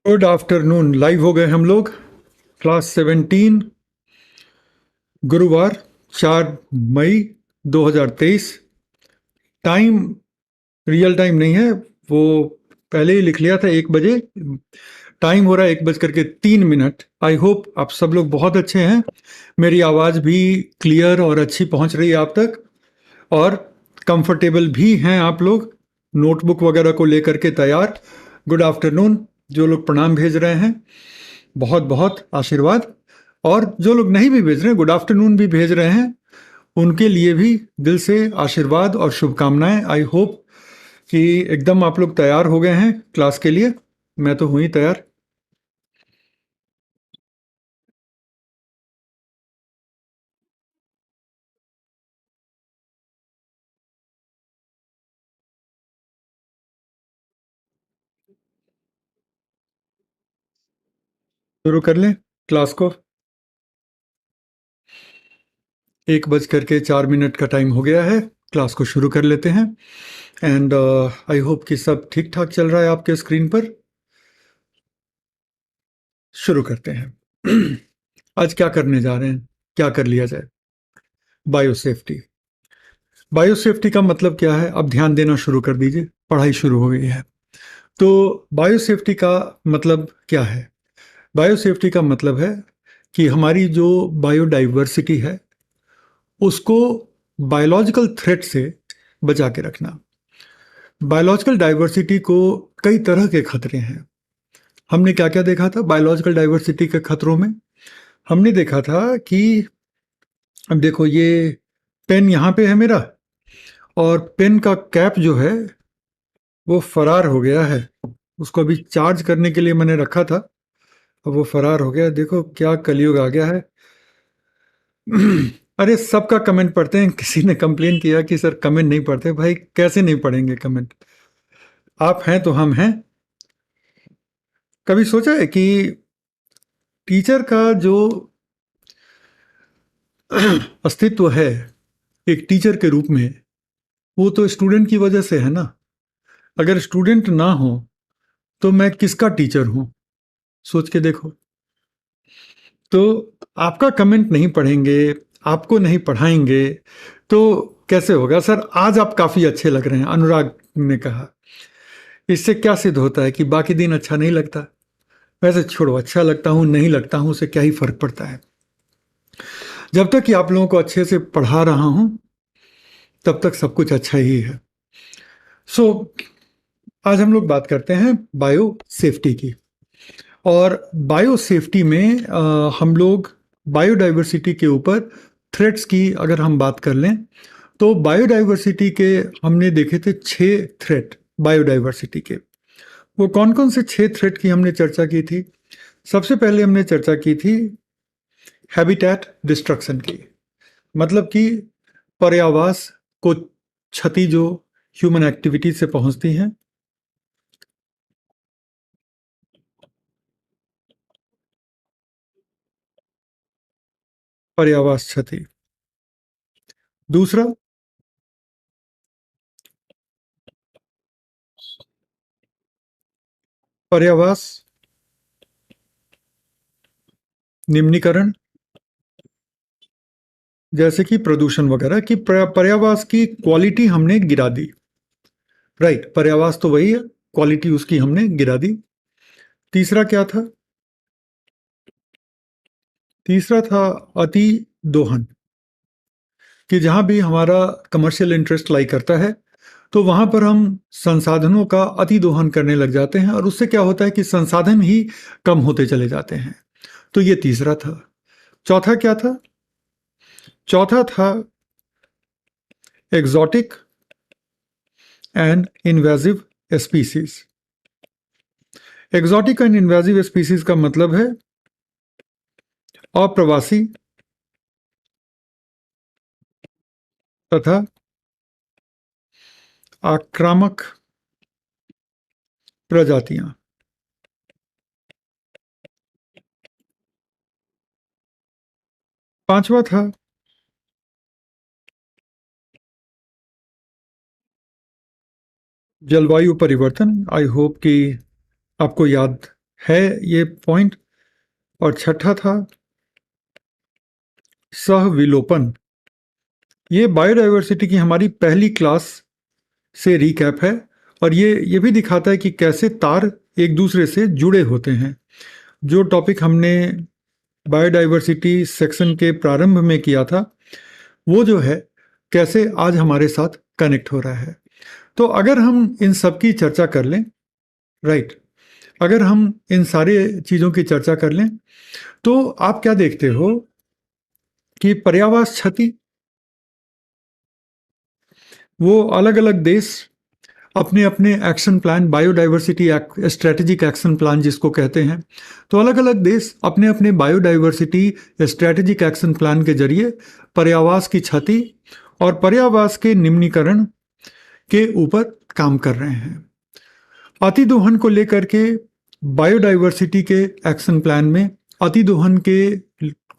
Good afternoon. Live हो गए हम लोग। क्लास 17, गुरुवार 4 मई 2023। टाइम रियल टाइम नहीं है, वो पहले ही लिख लिया था 1 बजे। टाइम हो रहा है 1 बज करके 3 मिनट। आई होप आप सब लोग बहुत अच्छे हैं। मेरी आवाज़ भी क्लियर और अच्छी पहुंच रही है आप तक, और कंफर्टेबल भी हैं आप लोग, नोटबुक वगैरह को लेकर के तैयार। Good afternoon. जो लोग प्रणाम भेज रहे हैं, बहुत बहुत आशीर्वाद। और जो लोग नहीं भी भेज रहे हैं, गुड आफ्टरनून भी भेज रहे हैं, उनके लिए भी दिल से आशीर्वाद और शुभकामनाएं। आई होप कि एकदम आप लोग तैयार हो गए हैं क्लास के लिए। मैं तो हूं ही तैयार। शुरू कर लें क्लास को। 1 बज करके 4 मिनट का टाइम हो गया है, क्लास को शुरू कर लेते हैं। एंड आई होप कि सब ठीक ठाक चल रहा है आपके स्क्रीन पर। शुरू करते हैं। आज क्या करने जा रहे हैं, क्या कर लिया जाए? बायोसेफ्टी। बायोसेफ्टी का मतलब क्या है? अब ध्यान देना शुरू कर दीजिए, पढ़ाई शुरू हो गई है। तो बायोसेफ्टी का मतलब क्या है? बायोसेफ्टी का मतलब है कि हमारी जो बायोडाइवर्सिटी है, उसको बायोलॉजिकल थ्रेट से बचा के रखना। बायोलॉजिकल डाइवर्सिटी को कई तरह के खतरे हैं। हमने क्या क्या देखा था बायोलॉजिकल डाइवर्सिटी के खतरों में? हमने देखा था कि अब देखो, ये पेन यहाँ पे है मेरा, और पेन का कैप जो है वो फरार हो गया है। उसको अभी चार्ज करने के लिए मैंने रखा था, अब वो फरार हो गया। देखो क्या कलयुग आ गया है। अरे सबका कमेंट पढ़ते हैं। किसी ने कंप्लेन किया कि सर कमेंट नहीं पढ़ते। भाई कैसे नहीं पढ़ेंगे कमेंट? आप हैं तो हम हैं। कभी सोचा है कि टीचर का जो अस्तित्व है एक टीचर के रूप में, वो तो स्टूडेंट की वजह से है ना। अगर स्टूडेंट ना हो तो मैं किसका टीचर हूं? सोच के देखो। तो आपका कमेंट नहीं पढ़ेंगे, आपको नहीं पढ़ाएंगे, तो कैसे होगा? सर आज आप काफ़ी अच्छे लग रहे हैं, अनुराग ने कहा। इससे क्या सिद्ध होता है? कि बाकी दिन अच्छा नहीं लगता। वैसे छोड़ो, अच्छा लगता हूँ नहीं लगता हूँ उससे क्या ही फर्क पड़ता है। जब तक कि आप लोगों को अच्छे से पढ़ा रहा हूँ, तब तक सब कुछ अच्छा ही है। सो आज हम लोग बात करते हैं बायो सेफ्टी की। और बायो सेफ्टी में हम लोग बायोडाइवर्सिटी के ऊपर थ्रेट्स की अगर हम बात कर लें, तो बायोडाइवर्सिटी के हमने देखे थे 6 थ्रेट बायोडाइवर्सिटी के। वो कौन कौन से 6 थ्रेट की हमने चर्चा की थी? सबसे पहले हमने चर्चा की थी हैबिटेट डिस्ट्रक्शन की। मतलब कि पर्यावास को क्षति जो ह्यूमन एक्टिविटी से पहुंचती हैं। पर्यावास क्षति। दूसरा, पर्यावास निम्नीकरण, जैसे कि प्रदूषण वगैरह की पर्यावास की क्वालिटी हमने गिरा दी। राइट, पर्यावास तो वही है, क्वालिटी उसकी हमने गिरा दी। तीसरा क्या था? तीसरा था अति दोहन। कि जहां भी हमारा कमर्शियल इंटरेस्ट लाई करता है, तो वहां पर हम संसाधनों का अति दोहन करने लग जाते हैं, और उससे क्या होता है कि संसाधन ही कम होते चले जाते हैं। तो ये तीसरा था। चौथा क्या था? चौथा था exotic and invasive species. Exotic and invasive species का मतलब है अप्रवासी तथा आक्रामक प्रजातियां। पांचवा था जलवायु परिवर्तन। आई होप कि आपको याद है ये पॉइंट। और छठा था सहविलोपन। ये बायोडाइवर्सिटी की हमारी पहली क्लास से रिकैप है, और ये भी दिखाता है कि कैसे तार एक दूसरे से जुड़े होते हैं। जो टॉपिक हमने बायोडाइवर्सिटी सेक्शन के प्रारंभ में किया था, वो जो है कैसे आज हमारे साथ कनेक्ट हो रहा है। तो अगर हम इन सब की चर्चा कर लें, राइट, अगर हम इन सारे चीज़ों की चर्चा कर लें, तो आप क्या देखते हो कि पर्यावरण क्षति, वो अलग अलग देश अपने अपने action plan, biodiversity strategic action plan जिसको कहते हैं, तो अलग अलग देश अपने अपने बायोडाइवर्सिटी स्ट्रेटेजिक एक्शन प्लान के जरिए पर्यावास की क्षति और पर्यावास के निम्नीकरण के ऊपर काम कर रहे हैं। अतिदोहन को लेकर के बायोडाइवर्सिटी के एक्शन प्लान में अतिदोहन के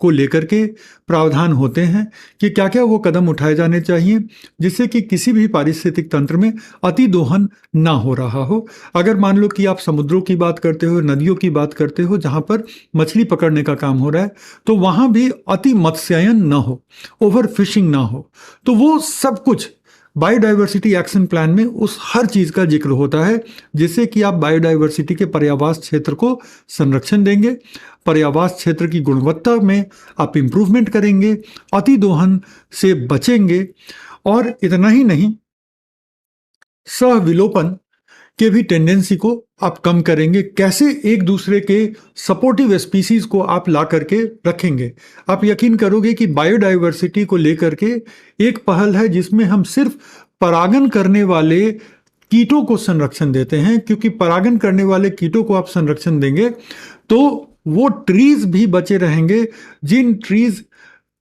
को लेकर के प्रावधान होते हैं कि क्या क्या वो कदम उठाए जाने चाहिए जिससे कि किसी भी पारिस्थितिक तंत्र में अतिदोहन ना हो रहा हो। अगर मान लो कि आप समुद्रों की बात करते हो, नदियों की बात करते हो, जहाँ पर मछली पकड़ने का काम हो रहा है, तो वहाँ भी अति मत्स्यायन ना हो, ओवर फिशिंग ना हो। तो वो सब कुछ बायोडाइवर्सिटी एक्शन प्लान में उस हर चीज़ का जिक्र होता है, जिससे कि आप बायोडाइवर्सिटी के पर्यावास क्षेत्र को संरक्षण देंगे, पर्यावास क्षेत्र की गुणवत्ता में आप इम्प्रूवमेंट करेंगे, अतिदोहन से बचेंगे, और इतना ही नहीं, सहविलोपन के भी टेंडेंसी को आप कम करेंगे। कैसे एक दूसरे के सपोर्टिव स्पीसीज को आप ला करके रखेंगे। आप यकीन करोगे कि बायोडाइवर्सिटी को लेकर के एक पहल है जिसमें हम सिर्फ परागण करने वाले कीटों को संरक्षण देते हैं, क्योंकि परागण करने वाले कीटों को आप संरक्षण देंगे तो वो ट्रीज भी बचे रहेंगे जिन ट्रीज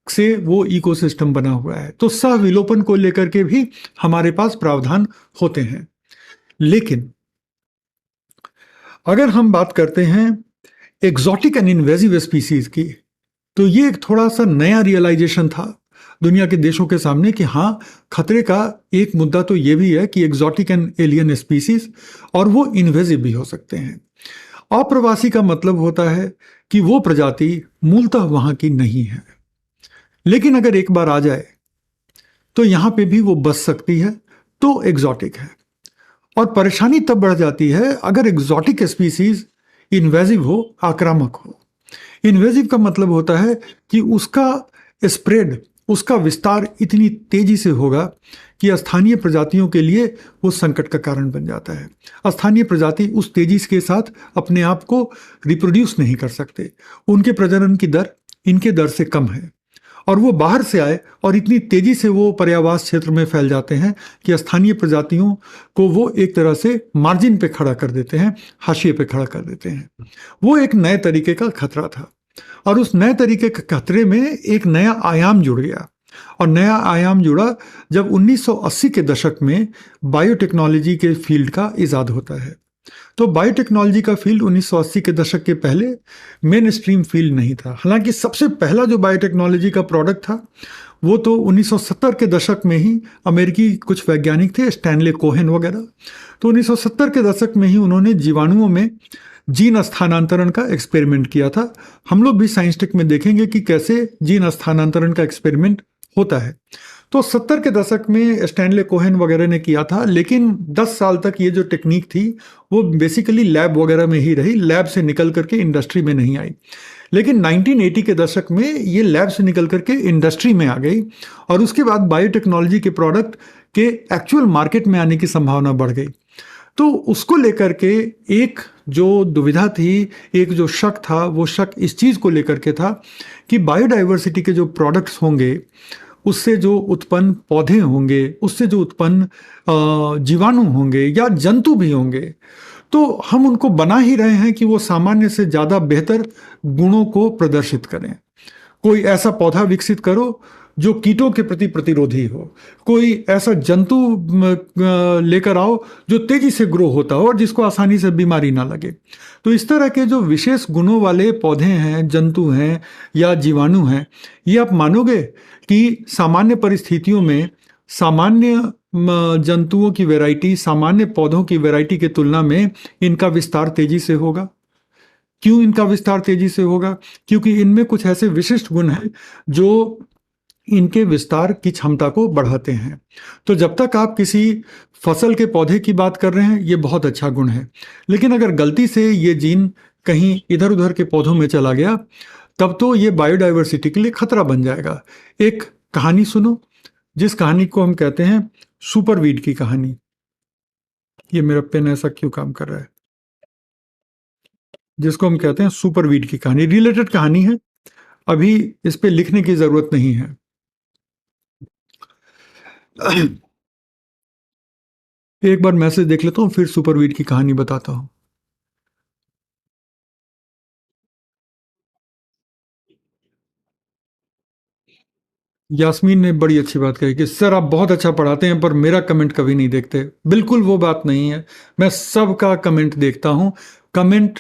से वो इकोसिस्टम बना हुआ है। तो सहविलोपन को लेकर के भी हमारे पास प्रावधान होते हैं। लेकिन अगर हम बात करते हैं एग्जॉटिक एंड इन्वेजिव स्पीसीज की, तो ये एक थोड़ा सा नया रियलाइजेशन था दुनिया के देशों के सामने कि हाँ, खतरे का एक मुद्दा तो ये भी है कि एग्जॉटिक एंड एलियन स्पीसीज, और वो इन्वेजिव भी हो सकते हैं। अप्रवासी का मतलब होता है कि वो प्रजाति मूलतः वहां की नहीं है, लेकिन अगर एक बार आ जाए तो यहां पे भी वो बस सकती है, तो एग्जॉटिक है। और परेशानी तब बढ़ जाती है अगर एग्जॉटिक स्पीसीज इन्वेजिव हो, आक्रामक हो। इन्वेजिव का मतलब होता है कि उसका स्प्रेड, उसका विस्तार इतनी तेजी से होगा कि स्थानीय प्रजातियों के लिए वो संकट का कारण बन जाता है। स्थानीय प्रजाति उस तेजी के साथ अपने आप को रिप्रोड्यूस नहीं कर सकते, उनके प्रजनन की दर इनके दर से कम है, और वो बाहर से आए और इतनी तेजी से वो पर्यावास क्षेत्र में फैल जाते हैं कि स्थानीय प्रजातियों को वो एक तरह से मार्जिन पे खड़ा कर देते हैं, हाशिए पे खड़ा कर देते हैं। वो एक नए तरीके का खतरा था, और उस नए तरीके के खतरे में एक नया आयाम जुड़ गया। और नया आयाम जुड़ा जब 1980 के दशक में बायोटेक्नोलॉजी के फील्ड का इजाद होता है। तो बायोटेक्नोलॉजी का फील्ड 1980 के दशक के पहले मेन स्ट्रीम फील्ड नहीं था। हालांकि सबसे पहला जो बायोटेक्नोलॉजी का प्रोडक्ट था वो तो 1970 के दशक में ही अमेरिकी कुछ वैज्ञानिक थे, स्टैनले कोहेन वगैरह। तो 1970 के दशक में ही उन्होंने जीवाणुओं में जीन स्थानांतरण का एक्सपेरिमेंट किया था। हम लोग भी साइंस टेक में देखेंगे कि कैसे जीन स्थानांतरण का एक्सपेरिमेंट होता है। तो 70 के दशक में स्टैनले कोहेन वगैरह ने किया था, लेकिन 10 साल तक ये जो टेक्निक थी वो बेसिकली लैब वगैरह में ही रही, लैब से निकल करके इंडस्ट्री में नहीं आई। लेकिन 1980 के दशक में ये लैब से निकल करके इंडस्ट्री में आ गई, और उसके बाद बायोटेक्नोलॉजी के प्रोडक्ट के एक्चुअल मार्केट में आने की संभावना बढ़ गई। तो उसको लेकर के एक जो दुविधा थी, एक जो शक था, वो शक इस चीज़ को लेकर के था कि बायोडाइवर्सिटी के जो प्रोडक्ट्स होंगे, उससे जो उत्पन्न पौधे होंगे, उससे जो उत्पन्न जीवाणु होंगे या जंतु भी होंगे, तो हम उनको बना ही रहे हैं कि वो सामान्य से ज़्यादा बेहतर गुणों को प्रदर्शित करें। कोई ऐसा पौधा विकसित करो जो कीटों के प्रति प्रतिरोधी हो, कोई ऐसा जंतु लेकर आओ जो तेजी से ग्रो होता हो और जिसको आसानी से बीमारी ना लगे। तो इस तरह के जो विशेष गुणों वाले पौधे हैं, जंतु हैं या जीवाणु हैं, ये आप मानोगे कि सामान्य परिस्थितियों में सामान्य जंतुओं की वैरायटी, सामान्य पौधों की वैरायटी की तुलना में इनका विस्तार तेजी से होगा। क्यों इनका विस्तार तेजी से होगा? क्योंकि इनमें कुछ ऐसे विशिष्ट गुण हैं जो इनके विस्तार की क्षमता को बढ़ाते हैं। तो जब तक आप किसी फसल के पौधे की बात कर रहे हैं, ये बहुत अच्छा गुण है। लेकिन अगर गलती से ये जीन कहीं इधर उधर के पौधों में चला गया, तब तो ये बायोडाइवर्सिटी के लिए खतरा बन जाएगा। एक कहानी सुनो, जिस कहानी को हम कहते हैं सुपरवीड की कहानी। ये मेरा पेन ऐसा क्यों काम कर रहा है? जिसको हम कहते हैं सुपरवीड की कहानी, रिलेटेड कहानी है, अभी इस पे लिखने की जरूरत नहीं है। एक बार मैसेज देख लेता हूं, फिर सुपरवीड की कहानी बताता हूं। यास्मीन ने बड़ी अच्छी बात कही कि सर आप बहुत अच्छा पढ़ाते हैं पर मेरा कमेंट कभी नहीं देखते। बिल्कुल वो बात नहीं है, मैं सबका कमेंट देखता हूं। कमेंट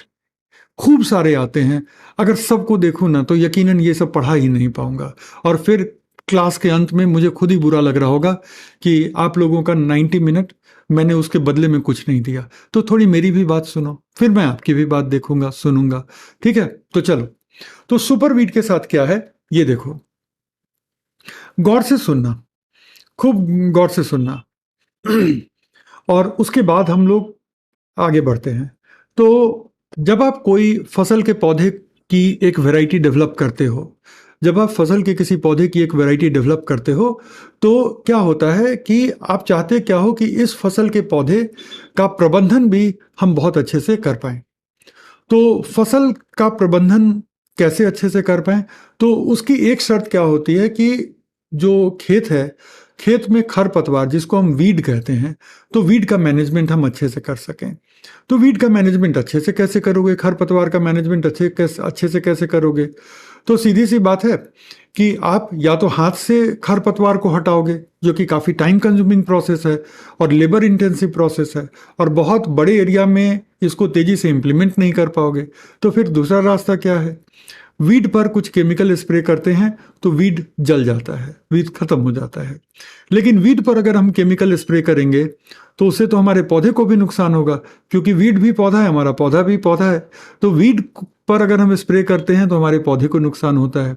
खूब सारे आते हैं, अगर सबको देखूं ना तो यकीनन ये सब पढ़ा ही नहीं पाऊंगा, और फिर क्लास के अंत में मुझे खुद ही बुरा लग रहा होगा कि आप लोगों का 90 मिनट मैंने उसके बदले में कुछ नहीं दिया। तो थोड़ी मेरी भी बात सुनो, फिर मैं आपकी भी बात देखूंगा, सुनूंगा। ठीक है, तो चलो। तो सुपरवीड के साथ क्या है ये देखो, गौर से सुनना, खूब गौर से सुनना। और उसके बाद हम लोग आगे बढ़ते हैं। तो जब आप कोई फसल के पौधे की एक वैरायटी डेवलप करते हो, जब आप फसल के किसी पौधे की एक वैरायटी डेवलप करते हो, तो क्या होता है कि आप चाहते क्या हो कि इस फसल के पौधे का प्रबंधन भी हम बहुत अच्छे से कर पाएं। तो फसल का प्रबंधन कैसे अच्छे से कर पाएं, तो उसकी एक शर्त क्या होती है कि जो खेत है, खेत में खरपतवार जिसको हम वीड कहते हैं, तो वीड का मैनेजमेंट हम अच्छे से कर सकें। तो वीड का मैनेजमेंट अच्छे से कैसे करोगे, खरपतवार का मैनेजमेंट अच्छे से कैसे करोगे? तो सीधी सी बात है कि आप या तो हाथ से खरपतवार को हटाओगे, जो कि काफ़ी टाइम कंज्यूमिंग प्रोसेस है और लेबर इंटेंसिव प्रोसेस है, और बहुत बड़े एरिया में इसको तेजी से इम्प्लीमेंट नहीं कर पाओगे। तो फिर दूसरा रास्ता क्या है? वीड पर कुछ केमिकल स्प्रे करते हैं तो वीड जल जाता है, वीड खत्म हो जाता है। लेकिन वीड पर अगर हम केमिकल स्प्रे करेंगे तो उससे तो हमारे पौधे को भी नुकसान होगा, क्योंकि वीड भी पौधा है, हमारा पौधा भी पौधा है। तो वीड पर अगर हम स्प्रे करते हैं तो हमारे पौधे को नुकसान होता है।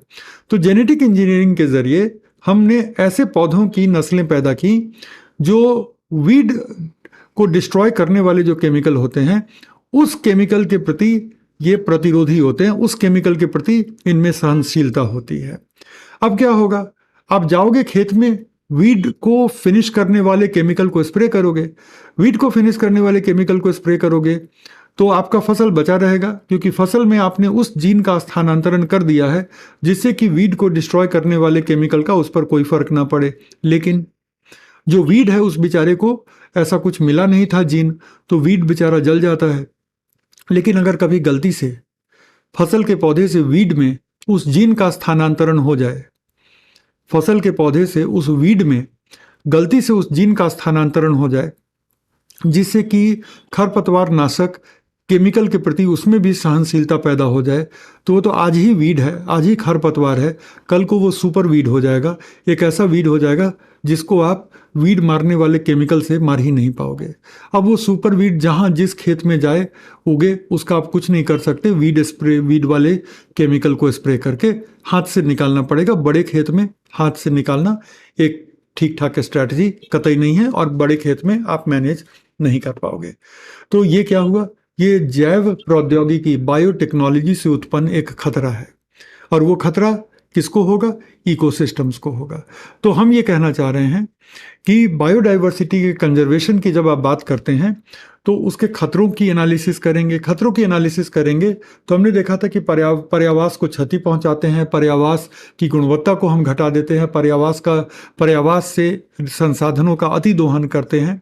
तो जेनेटिक इंजीनियरिंग के जरिए हमने ऐसे पौधों की नस्लें पैदा की जो वीड को डिस्ट्रॉय करने वाले जो केमिकल होते हैं, उस केमिकल के प्रति ये प्रतिरोधी होते हैं, उस केमिकल के प्रति इनमें सहनशीलता होती है। अब क्या होगा? आप जाओगे खेत में, वीड को फिनिश करने वाले केमिकल को स्प्रे करोगे, वीड को फिनिश करने वाले केमिकल को स्प्रे करोगे, तो आपका फसल बचा रहेगा, क्योंकि फसल में आपने उस जीन का स्थानांतरण कर दिया है जिससे कि वीड को डिस्ट्रॉय करने वाले केमिकल का उस पर कोई फर्क ना पड़े। लेकिन जो वीड है उस बेचारे को ऐसा कुछ मिला नहीं था जीन, तो वीड बेचारा जल जाता है। लेकिन अगर कभी गलती से फसल के पौधे से वीड में उस जीन का स्थानांतरण हो जाए, फसल के पौधे से उस वीड में गलती से उस जीन का स्थानांतरण हो जाए, जिससे कि खरपतवार नाशक केमिकल के प्रति उसमें भी सहनशीलता पैदा हो जाए, तो वो तो आज ही वीड है, आज ही खरपतवार है, कल को वो सुपर वीड हो जाएगा, एक ऐसा वीड हो जाएगा जिसको आप वीड मारने वाले केमिकल से मार ही नहीं पाओगे। अब वो सुपर वीड जहाँ जिस खेत में जाए उगे, उसका आप कुछ नहीं कर सकते। वीड वाले केमिकल को स्प्रे करके हाथ से निकालना पड़ेगा। बड़े खेत में हाथ से निकालना एक ठीक ठाक स्ट्रैटेजी कतई नहीं है, और बड़े खेत में आप मैनेज नहीं कर पाओगे। तो ये क्या हुआ? ये जैव प्रौद्योगिकी, बायोटेक्नोलॉजी से उत्पन्न एक खतरा है, और वो खतरा किसको होगा? इकोसिस्टम्स को होगा। तो हम ये कहना चाह रहे हैं कि बायोडाइवर्सिटी के कंजर्वेशन की जब आप बात करते हैं तो उसके खतरों की एनालिसिस करेंगे। खतरों की एनालिसिस करेंगे तो हमने देखा था कि पर्यावास को क्षति पहुंचाते हैं, पर्यावास की गुणवत्ता को हम घटा देते हैं, पर्यावास से संसाधनों का अति दोहन करते हैं।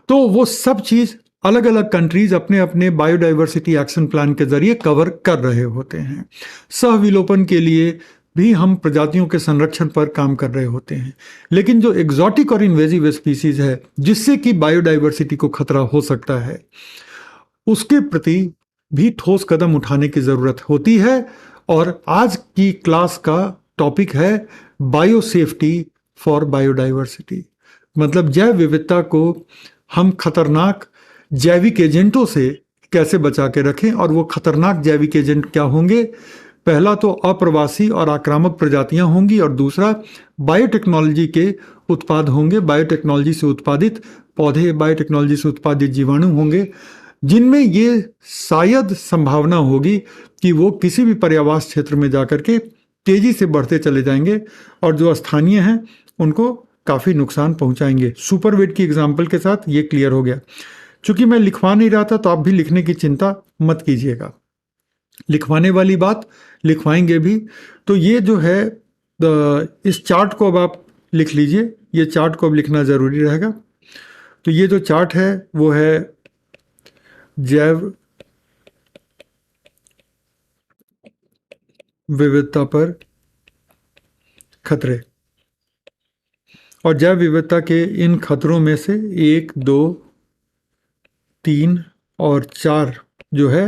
तो वो सब चीज़ अलग अलग कंट्रीज अपने अपने बायोडाइवर्सिटी एक्शन प्लान के जरिए कवर कर रहे होते हैं। सह विलोपन के लिए भी हम प्रजातियों के संरक्षण पर काम कर रहे होते हैं। लेकिन जो एग्जॉटिक और इन्वेजिव स्पीसीज है जिससे कि बायोडाइवर्सिटी को खतरा हो सकता है, उसके प्रति भी ठोस कदम उठाने की ज़रूरत होती है। और आज की क्लास का टॉपिक है बायोसेफ्टी फॉर बायोडाइवर्सिटी। मतलब जैव विविधता को हम खतरनाक जैविक एजेंटों से कैसे बचा के रखें, और वो खतरनाक जैविक एजेंट क्या होंगे। पहला तो अप्रवासी और आक्रामक प्रजातियां होंगी, और दूसरा बायोटेक्नोलॉजी के उत्पाद होंगे, बायोटेक्नोलॉजी से उत्पादित पौधे, बायोटेक्नोलॉजी से उत्पादित जीवाणु होंगे, जिनमें ये शायद संभावना होगी कि वो किसी भी पर्यावास क्षेत्र में जाकर के तेजी से बढ़ते चले जाएंगे और जो स्थानीय हैं उनको काफ़ी नुकसान पहुंचाएंगे। सुपरवेट की एग्जाम्पल के साथ ये क्लियर हो गया। चूंकि मैं लिखवा नहीं रहा था तो आप भी लिखने की चिंता मत कीजिएगा, लिखवाने वाली बात लिखवाएंगे भी। तो ये जो है इस चार्ट को अब आप लिख लीजिए, ये चार्ट को अब लिखना ज़रूरी रहेगा। तो ये जो चार्ट है वो है जैव विविधता पर खतरे, और जैव विविधता के इन खतरों में से 1, 2, 3 और 4 जो है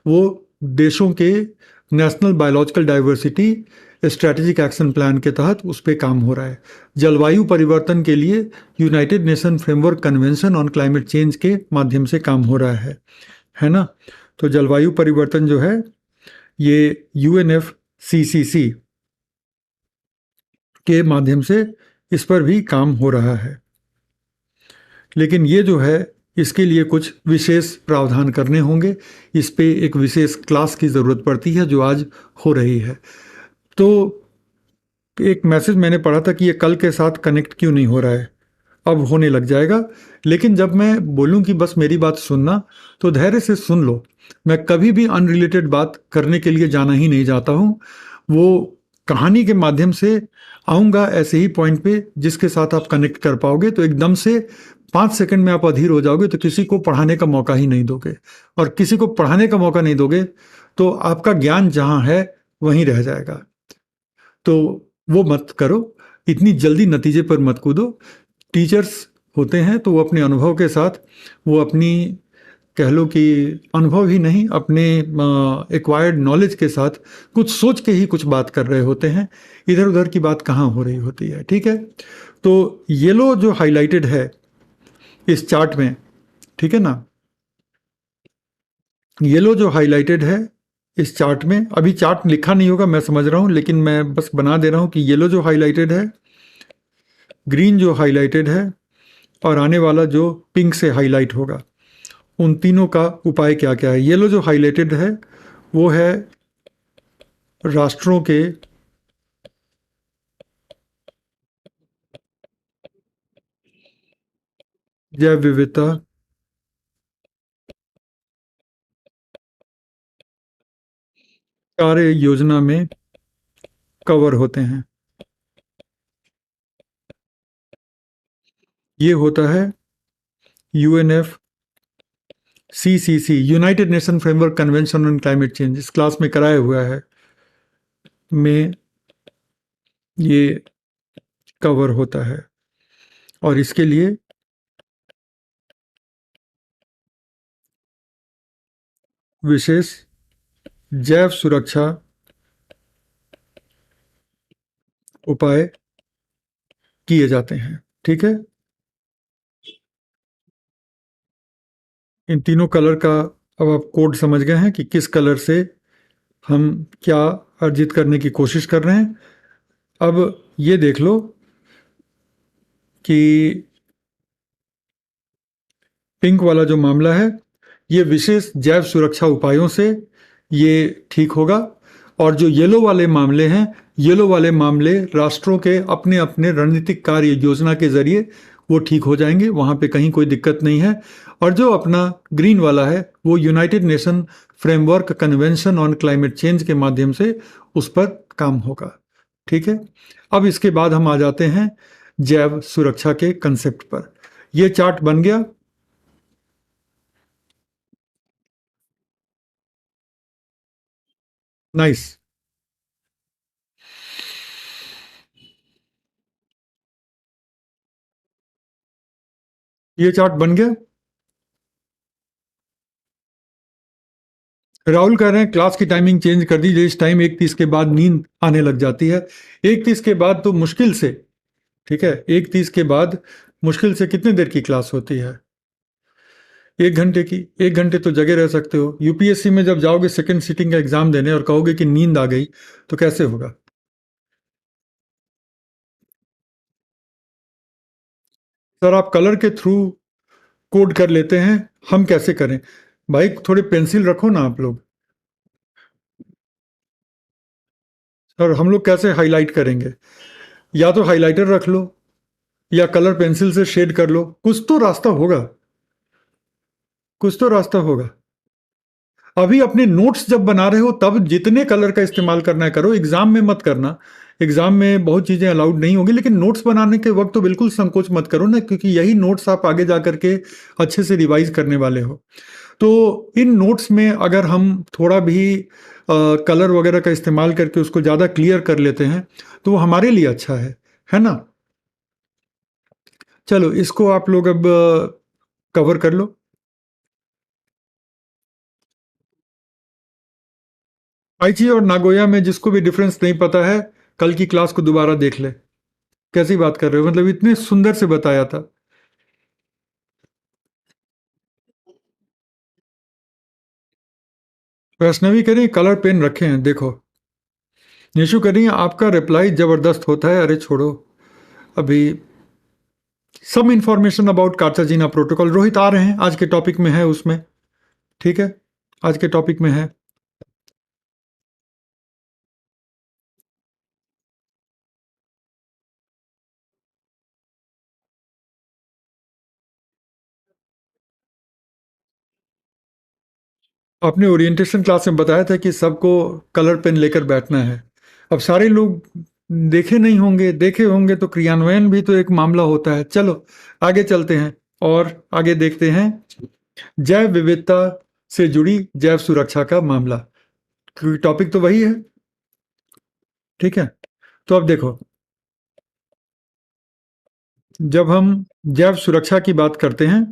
वो देशों के national biological diversity strategic action plan के तहत उस पर काम हो रहा है। जलवायु परिवर्तन के लिए United nation framework convention on climate change के माध्यम से काम हो रहा है ना। तो जलवायु परिवर्तन जो है ये UNFCCC के माध्यम से इस पर भी काम हो रहा है, लेकिन ये जो है इसके लिए कुछ विशेष प्रावधान करने होंगे, इस पे एक विशेष क्लास की ज़रूरत पड़ती है जो आज हो रही है। तो एक मैसेज मैंने पढ़ा था कि ये कल के साथ कनेक्ट क्यों नहीं हो रहा है, अब होने लग जाएगा। लेकिन जब मैं बोलूं कि बस मेरी बात सुनना, तो धैर्य से सुन लो। मैं कभी भी अनरिलेटेड बात करने के लिए जाना ही नहीं चाहता हूँ, वो कहानी के माध्यम से आऊँगा ऐसे ही पॉइंट पे जिसके साथ आप कनेक्ट कर पाओगे। तो एकदम से 5 सेकंड में आप अधीर हो जाओगे तो किसी को पढ़ाने का मौका ही नहीं दोगे, और किसी को पढ़ाने का मौका नहीं दोगे तो आपका ज्ञान जहाँ है वहीं रह जाएगा। तो वो मत करो, इतनी जल्दी नतीजे पर मत कूदो। टीचर्स होते हैं तो वो अपने अनुभव के साथ, वो अपनी कह लो कि अनुभव ही नहीं, अपने एक्वायर्ड नॉलेज के साथ कुछ सोच के ही कुछ बात कर रहे होते हैं, इधर उधर की बात कहाँ हो रही होती है। ठीक है, तो येलो जो हाईलाइटेड है इस चार्ट में, ठीक है ना, येलो जो हाईलाइटेड है इस चार्ट में, अभी चार्ट लिखा नहीं होगा मैं समझ रहा हूँ, लेकिन मैं बस बना दे रहा हूँ कि येलो जो हाईलाइटेड है, ग्रीन जो हाईलाइटेड है, और आने वाला जो पिंक से हाईलाइट होगा, उन तीनों का उपाय क्या क्या है। येलो जो हाईलाइटेड है वो है राष्ट्रों के जैव विविधता कार्य योजना में कवर होते हैं। ये होता है UNFCCC, United nation framework convention on climate change, इस क्लास में कराया हुआ है, में ये कवर होता है। और इसके लिए विशेष जैव सुरक्षा उपाय किए जाते हैं। ठीक है, इन तीनों कलर का अब आप कोड समझ गए हैं कि किस कलर से हम क्या अर्जित करने की कोशिश कर रहे हैं। अब ये देख लो कि पिंक वाला जो मामला है ये विशेष जैव सुरक्षा उपायों से ये ठीक होगा, और जो येलो वाले मामले हैं, येलो वाले मामले राष्ट्रों के अपने अपने रणनीतिक कार्य योजना के जरिए वो ठीक हो जाएंगे, वहाँ पे कहीं कोई दिक्कत नहीं है। और जो अपना ग्रीन वाला है वो United nation framework convention on climate change के माध्यम से उस पर काम होगा। ठीक है, अब इसके बाद हम आ जाते हैं जैव सुरक्षा के कंसेप्ट पर। ये चार्ट बन गया। नाइस, ये चार्ट बन गया। राहुल कह रहे हैं क्लास की टाइमिंग चेंज कर दीजिए, इस टाइम 1:30 के बाद नींद आने लग जाती है। 1:30 के बाद तो मुश्किल से, ठीक है, 1:30 के बाद मुश्किल से कितनी देर की क्लास होती है? एक घंटे तो जगे रह सकते हो। यूपीएससी में जब जाओगे सेकंड सिटिंग का एग्जाम देने और कहोगे कि नींद आ गई, तो कैसे होगा? सर आप कलर के थ्रू कोड कर लेते हैं, हम कैसे करें? भाई थोड़ी पेंसिल रखो ना आप लोग। सर हम लोग कैसे हाईलाइट करेंगे? या तो हाइलाइटर रख लो, या कलर पेंसिल से शेड कर लो, कुछ तो रास्ता होगा। कुछ तो रास्ता होगा। अभी अपने नोट्स जब बना रहे हो तब जितने कलर का इस्तेमाल करना है करो, एग्जाम में मत करना। एग्जाम में बहुत चीजें अलाउड नहीं होगी, लेकिन नोट्स बनाने के वक्त तो बिल्कुल संकोच मत करो ना, क्योंकि यही नोट्स आप आगे जा करके अच्छे से रिवाइज करने वाले हो। तो इन नोट्स में अगर हम थोड़ा भी कलर वगैरह का इस्तेमाल करके उसको ज़्यादा क्लियर कर लेते हैं, तो वो हमारे लिए अच्छा है ना? चलो इसको आप लोग अब कवर कर लो। आइची और नागोया में जिसको भी डिफरेंस नहीं पता है, कल की क्लास को दोबारा देख ले। कैसी बात कर रहे हो? मतलब इतने सुंदर से बताया था। वैष्णवी कह रही कलर पेन रखे हैं देखो। निशु कह रही है आपका रिप्लाई जबरदस्त होता है। अरे छोड़ो, अभी some information about Cartagena protocol. Rohit आ रहे हैं, आज के टॉपिक में है उसमें। ठीक है, आज के टॉपिक में है। आपने ओरिएंटेशन क्लास में बताया था कि सबको कलर पेन लेकर बैठना है। अब सारे लोग देखे नहीं होंगे, देखे होंगे तो क्रियान्वयन भी तो एक मामला होता है। चलो आगे चलते हैं और आगे देखते हैं जैव विविधता से जुड़ी जैव सुरक्षा का मामला, क्योंकि टॉपिक तो वही है। ठीक है, तो अब देखो, जब हम जैव सुरक्षा की बात करते हैं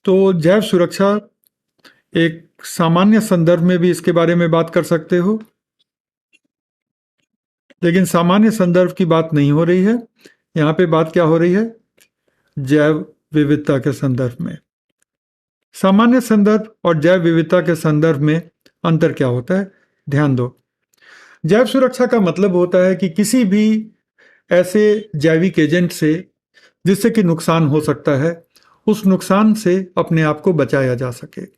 तो जैव सुरक्षा एक सामान्य संदर्भ में भी इसके बारे में बात कर सकते हो, लेकिन सामान्य संदर्भ की बात नहीं हो रही है। यहाँ पे बात क्या हो रही है? जैव विविधता के संदर्भ में। सामान्य संदर्भ और जैव विविधता के संदर्भ में अंतर क्या होता है, ध्यान दो। जैव सुरक्षा का मतलब होता है कि किसी भी ऐसे जैविक एजेंट से जिससे कि नुकसान हो सकता है, उस नुकसान से अपने आप को बचाया जा सके।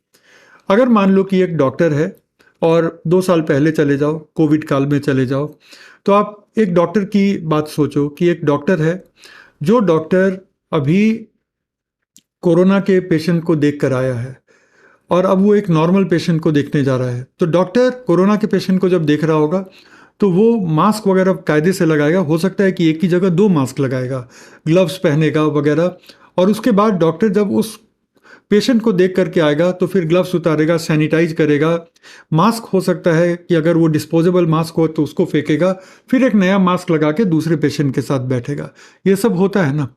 अगर मान लो कि एक डॉक्टर है, और 2 साल पहले चले जाओ, कोविड काल में चले जाओ, तो आप एक डॉक्टर की बात सोचो कि एक डॉक्टर है, जो डॉक्टर अभी कोरोना के पेशेंट को देख कर आया है और अब वो एक नॉर्मल पेशेंट को देखने जा रहा है। तो डॉक्टर कोरोना के पेशेंट को जब देख रहा होगा तो वो मास्क वगैरह कायदे से लगाएगा। हो सकता है कि एक ही जगह 2 मास्क लगाएगा, ग्लव्स पहनेगा वगैरह। और उसके बाद डॉक्टर जब उस पेशेंट को देख करके आएगा तो फिर ग्लव्स उतारेगा, सैनिटाइज करेगा। मास्क हो सकता है कि अगर वो डिस्पोजेबल मास्क हो तो उसको फेंकेगा, फिर एक नया मास्क लगा के दूसरे पेशेंट के साथ बैठेगा। ये सब होता है ना।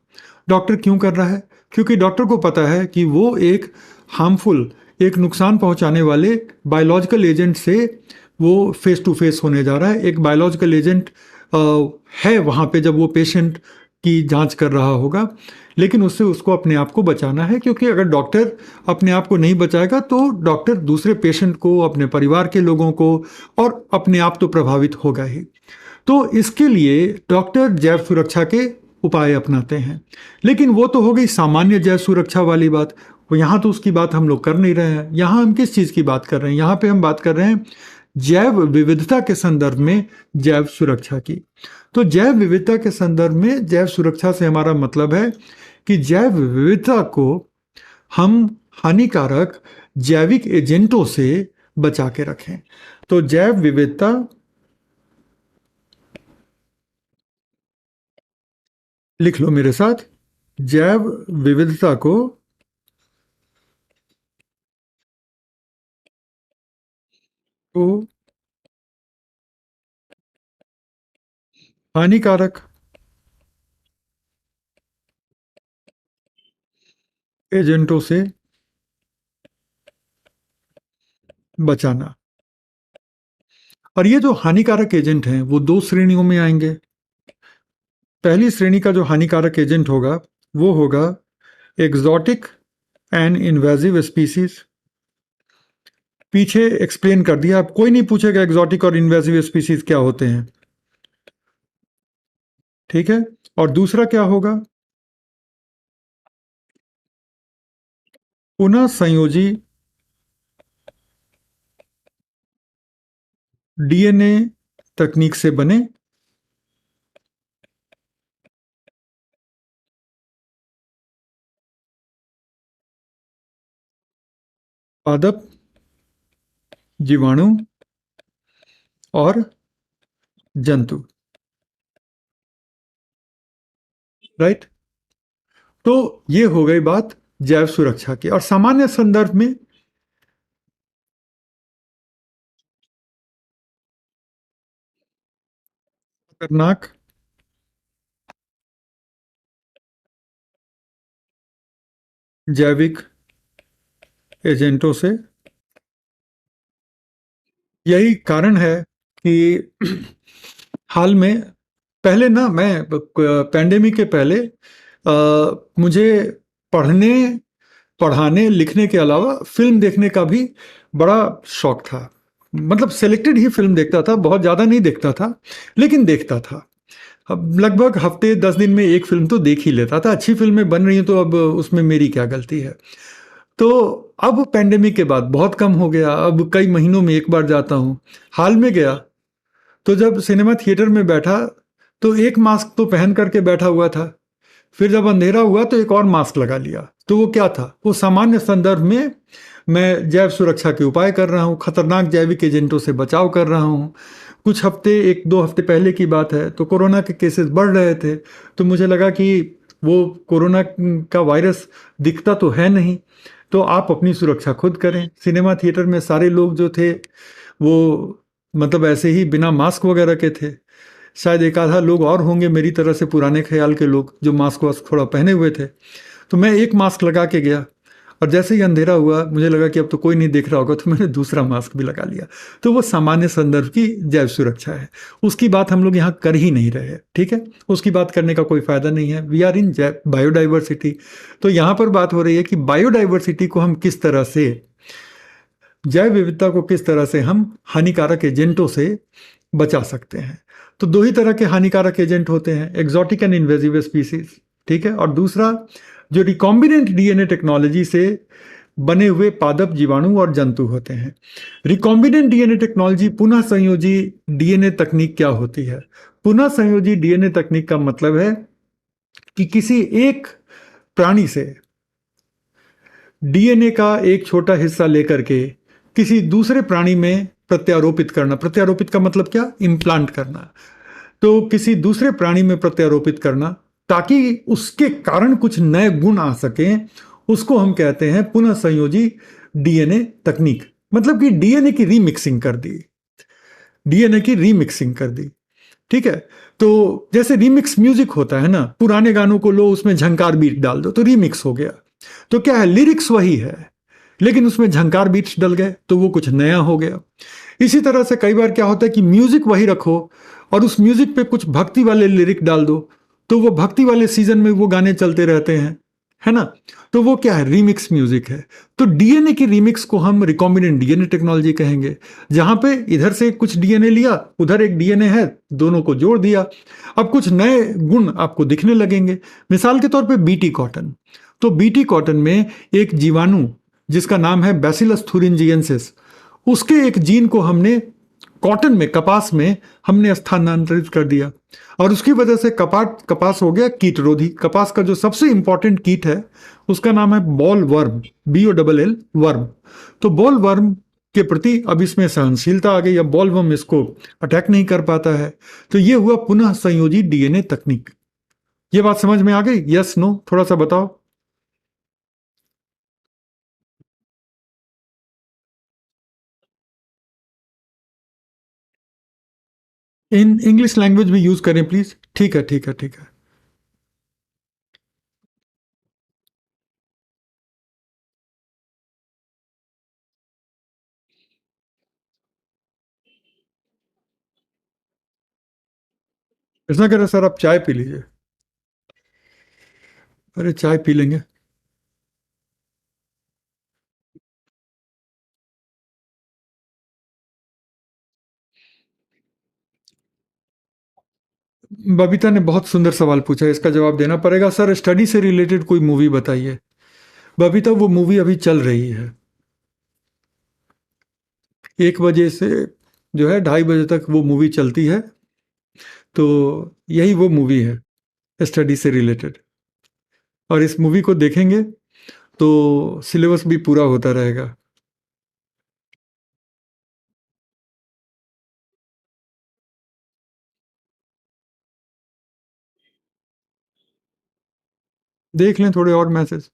डॉक्टर क्यों कर रहा है? क्योंकि डॉक्टर को पता है कि वो एक हार्मफुल, एक नुकसान पहुंचाने वाले बायोलॉजिकल एजेंट से वो फेस टू फेस होने जा रहा है। एक बायोलॉजिकल एजेंट है वहाँ पे जब वो पेशेंट की जांच कर रहा होगा, लेकिन उससे उसको अपने आप को बचाना है, क्योंकि अगर डॉक्टर अपने आप को नहीं बचाएगा तो डॉक्टर दूसरे पेशेंट को, अपने परिवार के लोगों को और अपने आप तो प्रभावित होगा ही। तो इसके लिए डॉक्टर जैव सुरक्षा के उपाय अपनाते हैं। लेकिन वो तो हो गई सामान्य जैव सुरक्षा वाली बात। वो यहाँ तो उसकी बात हम लोग कर नहीं रहे हैं। यहाँ हम किस चीज़ की बात कर रहे हैं? यहाँ पे हम बात कर रहे हैं जैव विविधता के संदर्भ में जैव सुरक्षा की। तो जैव विविधता के संदर्भ में जैव सुरक्षा से हमारा मतलब है कि जैव विविधता को हम हानिकारक जैविक एजेंटों से बचा के रखें। तो जैव विविधता, लिख लो मेरे साथ, जैव विविधता को हानिकारक एजेंटों से बचाना। और ये जो हानिकारक एजेंट हैं वो 2 श्रेणियों में आएंगे। पहली श्रेणी का जो हानिकारक एजेंट होगा वो होगा एग्जॉटिक एन इन्वेजिव स्पीसीज, पीछे एक्सप्लेन कर दिया। अब कोई नहीं पूछेगा एग्जॉटिक और इन्वेजिव स्पीसीज क्या होते हैं, ठीक है। और दूसरा क्या होगा, पुनः संयोजी डीएनए तकनीक से बने पादप, जीवाणु और जंतु, राइट। तो ये हो गई बात जैव सुरक्षा की। और सामान्य संदर्भ में खतरनाक जैविक एजेंटों से, यही कारण है कि हाल में, पहले ना मैं पैंडेमिक के पहले मुझे पढ़ने पढ़ाने लिखने के अलावा फिल्म देखने का भी बड़ा शौक था। मतलब सेलेक्टेड ही फिल्म देखता था, बहुत ज़्यादा नहीं देखता था, लेकिन देखता था। अब लगभग हफ्ते 10 दिन में एक फिल्म तो देख ही लेता था। अच्छी फिल्में बन रही हैं तो अब उसमें मेरी क्या गलती है। तो अब पैंडेमिक के बाद बहुत कम हो गया, अब कई महीनों में एक बार जाता हूँ। हाल में गया तो जब सिनेमा थिएटर में बैठा तो एक मास्क तो पहन करके बैठा हुआ था, फिर जब अंधेरा हुआ तो एक और मास्क लगा लिया। तो वो क्या था, वो सामान्य संदर्भ में मैं जैव सुरक्षा के उपाय कर रहा हूँ, खतरनाक जैविक एजेंटों से बचाव कर रहा हूँ। कुछ हफ्ते, 1-2 हफ्ते पहले की बात है, तो कोरोना के केसेस बढ़ रहे थे। तो मुझे लगा कि वो कोरोना का वायरस दिखता तो है नहीं, तो आप अपनी सुरक्षा खुद करें। सिनेमा थिएटर में सारे लोग जो थे वो मतलब ऐसे ही बिना मास्क वगैरह के थे। शायद एक आधा लोग और होंगे मेरी तरह से पुराने ख्याल के लोग जो मास्क वास्क थोड़ा पहने हुए थे। तो मैं एक मास्क लगा के गया, और जैसे ही अंधेरा हुआ मुझे लगा कि अब तो कोई नहीं देख रहा होगा, तो मैंने दूसरा मास्क भी लगा लिया। तो वो सामान्य संदर्भ की जैव सुरक्षा है, उसकी बात हम लोग यहाँ कर ही नहीं रहे, ठीक है। उसकी बात करने का कोई फायदा नहीं है। We are in biodiversity. तो यहाँ पर बात हो रही है कि बायोडाइवर्सिटी को हम किस तरह से, जैव विविधता को किस तरह से हम हानिकारक एजेंटों से बचा सकते हैं। तो दो ही तरह के हानिकारक एजेंट होते हैं, एग्जॉटिक एंड इन्वेजिव स्पीसीज, ठीक है। और दूसरा जो रिकॉम्बिनेंट डीएनए टेक्नोलॉजी से बने हुए पादप, जीवाणु और जंतु होते हैं। रिकॉम्बिनेंट डीएनए टेक्नोलॉजी, पुनः संयोजी डीएनए तकनीक क्या होती है? पुनः संयोजी डीएनए तकनीक का मतलब है कि किसी एक प्राणी से डीएनए का एक छोटा हिस्सा लेकर के किसी दूसरे प्राणी में प्रत्यारोपित करना। प्रत्यारोपित का मतलब क्या? इम्प्लांट करना। तो किसी दूसरे प्राणी में प्रत्यारोपित करना ताकि उसके कारण कुछ नए गुण आ सकें, उसको हम कहते हैं पुनः संयोजी डीएनए तकनीक। मतलब कि डीएनए की रीमिक्सिंग कर दी, डीएनए की रीमिक्सिंग कर दी, ठीक है। तो जैसे रीमिक्स म्यूजिक होता है ना, पुराने गानों को लो उसमें झंकार बीट डाल दो तो रीमिक्स हो गया। तो क्या है, लिरिक्स वही है लेकिन उसमें झंकार बीट्स डल गए तो वो कुछ नया हो गया। इसी तरह से कई बार क्या होता है कि म्यूजिक वही रखो और उस म्यूजिक पे कुछ भक्ति वाले लिरिक डाल दो, तो वो भक्ति वाले सीजन में वो गाने चलते रहते हैं, है ना। तो वो क्या है, रीमिक्स म्यूजिक है। तो डीएनए की रीमिक्स को हम रिकॉम्बिनेंट डीएनए टेक्नोलॉजी कहेंगे, जहां पे इधर से कुछ डीएनए लिया, उधर एक डीएनए है, दोनों को जोड़ दिया, अब कुछ नए गुण आपको दिखने लगेंगे। मिसाल के तौर पे बीटी कॉटन। तो बीटी कॉटन में एक जीवाणु जिसका नाम है बैसिलस थुरिंजिएंसिस, उसके एक जीन को हमने कॉटन में, कपास में हमने स्थानांतरित कर दिया, और उसकी वजह से कपास हो गया कीटरोधी। कपास का जो सबसे इंपॉर्टेंट कीट है उसका नाम है बॉल वर्म, BOLL वर्म। तो बॉल वर्म के प्रति अब इसमें सहनशीलता आ गई, अब बॉल वर्म इसको अटैक नहीं कर पाता है। तो ये हुआ पुनः संयोजी डीएनए तकनीक। ये बात समझ में आ गई? यस, नो, थोड़ा सा बताओ। इन इंग्लिश लैंग्वेज भी यूज करें प्लीज। ठीक है, ठीक है, ठीक है। ऐसा करें सर, आप चाय पी लीजिए। अरे चाय पी लेंगे। बबीता ने बहुत सुंदर सवाल पूछा है, इसका जवाब देना पड़ेगा। सर, स्टडी से रिलेटेड कोई मूवी बताइए। बबीता, वो मूवी अभी चल रही है, 1 बजे से जो है 2:30 बजे तक वो मूवी चलती है। तो यही वो मूवी है, स्टडी से रिलेटेड। और इस मूवी को देखेंगे तो सिलेबस भी पूरा होता रहेगा। देख लें थोड़े और मैसेज।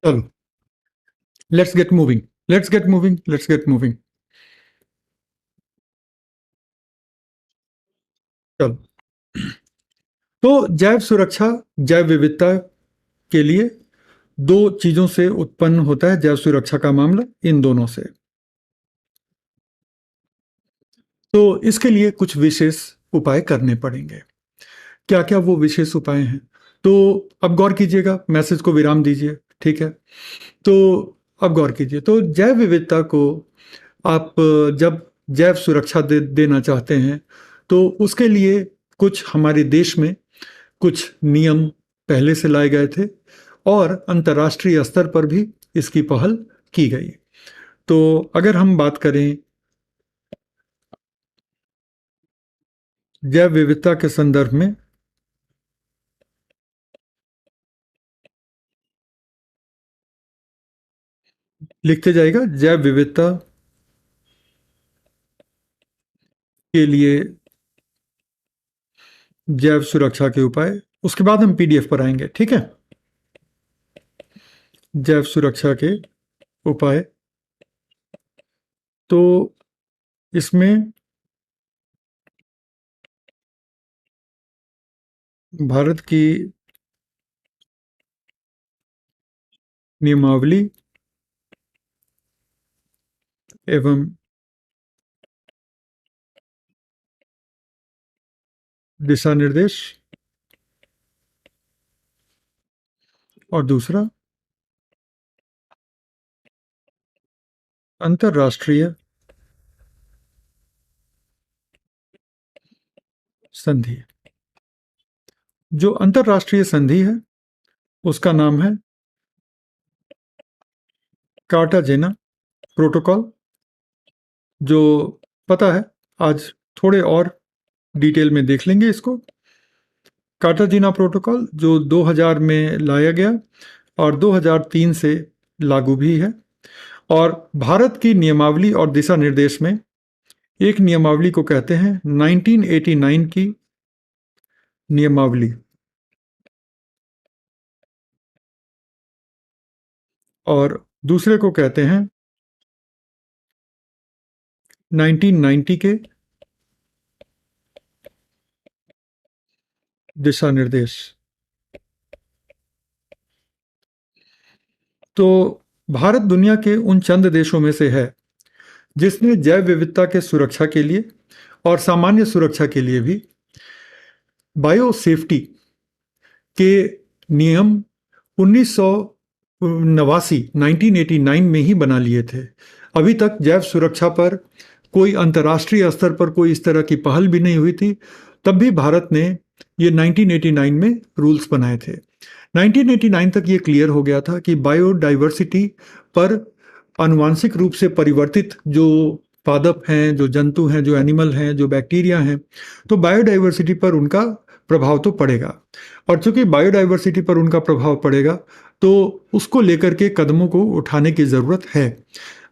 चलो, let's get moving, let's get moving, let's get moving. चलो, तो जैव सुरक्षा, जैव विविधता के लिए दो चीजों से उत्पन्न होता है जैव सुरक्षा का मामला, इन दोनों से। तो इसके लिए कुछ विशेष उपाय करने पड़ेंगे। क्या क्या वो विशेष उपाय हैं? तो अब गौर कीजिएगा, मैसेज को विराम दीजिए, ठीक है? तो अब गौर कीजिए, तो जैव विविधता को आप जब जैव सुरक्षा देना चाहते हैं, तो उसके लिए कुछ हमारे देश में कुछ नियम पहले से लाए गए थे और अंतर्राष्ट्रीय स्तर पर भी इसकी पहल की गई। तो अगर हम बात करें जैव विविधता के संदर्भ में, लिखते जाएगा जैव विविधता के लिए जैव सुरक्षा के उपाय, उसके बाद हम पीडीएफ पर आएंगे, ठीक है? जैव सुरक्षा के उपाय, तो इसमें भारत की नियमावली एवं दिशा निर्देश, और दूसरा अंतर्राष्ट्रीय संधि। जो अंतर्राष्ट्रीय संधि है उसका नाम है कार्टाजेना प्रोटोकॉल। जो पता है, आज थोड़े और डिटेल में देख लेंगे इसको। कार्टाजेना प्रोटोकॉल जो 2000 में लाया गया और 2003 से लागू भी है। और भारत की नियमावली और दिशा निर्देश में एक नियमावली को कहते हैं 1989 की नियमावली, और दूसरे को कहते हैं 1990 के दिशा निर्देश। तो भारत दुनिया के उन चंद देशों में से है जिसने जैव विविधता के सुरक्षा के लिए और सामान्य सुरक्षा के लिए भी बायो सेफ्टी के नियम 1989 1989 में ही बना लिए थे। अभी तक जैव सुरक्षा पर कोई अंतर्राष्ट्रीय स्तर पर कोई इस तरह की पहल भी नहीं हुई थी। तब भी भारत ने ये 1989 में रूल्स बनाए थे। 1989 तक ये क्लियर हो गया था कि बायोडाइवर्सिटी पर आनुवांशिक रूप से परिवर्तित जो पादप हैं, जो जंतु हैं, जो एनिमल हैं, जो बैक्टीरिया हैं, तो बायोडाइवर्सिटी पर उनका प्रभाव तो पड़ेगा। और चूंकि बायोडाइवर्सिटी पर उनका प्रभाव पड़ेगा तो उसको लेकर के कदमों को उठाने की ज़रूरत है।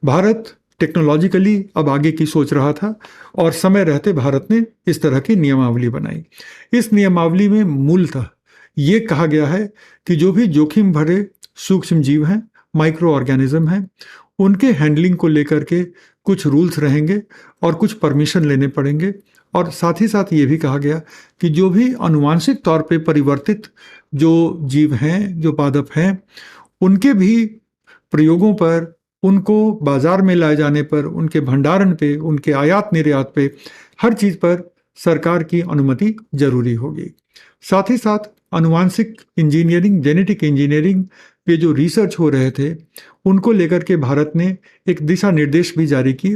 भारत टेक्नोलॉजिकली अब आगे की सोच रहा था और समय रहते भारत ने इस तरह की नियमावली बनाई। इस नियमावली में मूलतः ये कहा गया है कि जो भी जोखिम भरे सूक्ष्म जीव हैं, माइक्रो ऑर्गेनिज्म हैं, उनके हैंडलिंग को लेकर के कुछ रूल्स रहेंगे और कुछ परमिशन लेने पड़ेंगे। और साथ ही साथ ये भी कहा गया कि जो भी आनुवांशिक तौर पे परिवर्तित जो जीव हैं, जो पादप हैं, उनके भी प्रयोगों पर उनको बाजार में लाए जाने पर, उनके भंडारण पे, उनके आयात निर्यात पे, हर चीज पर सरकार की अनुमति जरूरी होगी। साथ ही साथ अनुवांशिक इंजीनियरिंग, जेनेटिक इंजीनियरिंग पे जो रिसर्च हो रहे थे, उनको लेकर के भारत ने एक दिशा निर्देश भी जारी की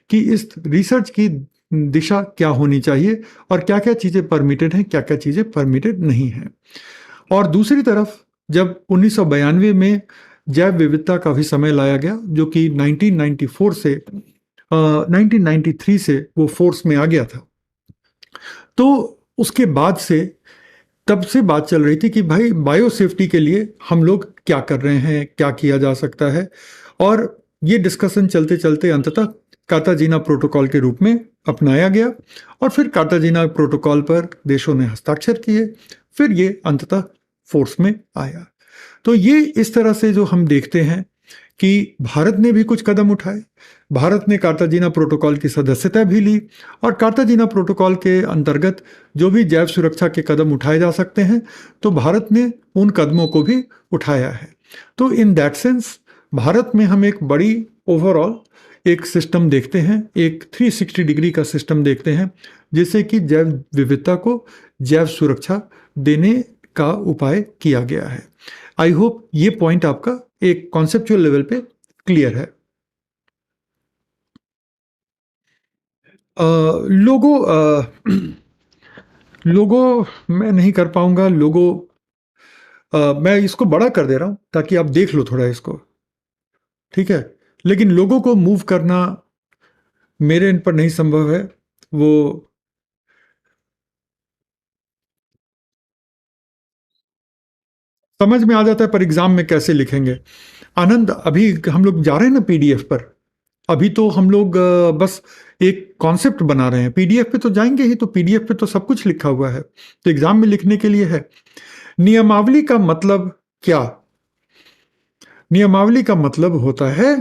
कि इस रिसर्च की दिशा क्या होनी चाहिए और क्या क्या चीज़ें परमिटेड हैं, क्या क्या चीज़ें परमिटेड नहीं हैं। और दूसरी तरफ जब 1992 में जैव विविधता का भी समय लाया गया, जो कि 1994 से 1993 से वो फोर्स में आ गया था, तो उसके बाद से तब से बात चल रही थी कि भाई बायो सेफ्टी के लिए हम लोग क्या कर रहे हैं, क्या किया जा सकता है। और ये डिस्कशन चलते चलते अंततः कार्ताजीना प्रोटोकॉल के रूप में अपनाया गया और फिर कार्ताजीना प्रोटोकॉल पर देशों ने हस्ताक्षर किए, फिर ये अंततः फोर्स में आया। तो ये इस तरह से जो हम देखते हैं कि भारत ने भी कुछ कदम उठाए, भारत ने कार्ताजीना प्रोटोकॉल की सदस्यता भी ली और कार्ताजीना प्रोटोकॉल के अंतर्गत जो भी जैव सुरक्षा के कदम उठाए जा सकते हैं, तो भारत ने उन कदमों को भी उठाया है। तो इन दैट सेंस भारत में हम एक बड़ी ओवरऑल एक सिस्टम देखते हैं, एक 360 डिग्री का सिस्टम देखते हैं, जिससे कि जैव विविधता को जैव सुरक्षा देने का उपाय किया गया है। आई होप ये पॉइंट आपका एक कॉन्सेप्चुअल लेवल पे क्लियर है। लोगो लोगो मैं नहीं कर पाऊंगा। लोगो मैं इसको बड़ा कर दे रहा हूं ताकि आप देख लो थोड़ा इसको, ठीक है। लेकिन लोगों को मूव करना मेरे इन पर नहीं संभव है। वो समझ में आ जाता है पर एग्जाम में कैसे लिखेंगे। आनंद, अभी हम लोग जा रहे हैं ना पीडीएफ पर। अभी तो हम लोग बस एक कॉन्सेप्ट बना रहे हैं। पीडीएफ पे तो जाएंगे ही, तो पीडीएफ पे तो सब कुछ लिखा हुआ है, तो एग्जाम में लिखने के लिए है। नियमावली का मतलब क्या? नियमावली का मतलब होता है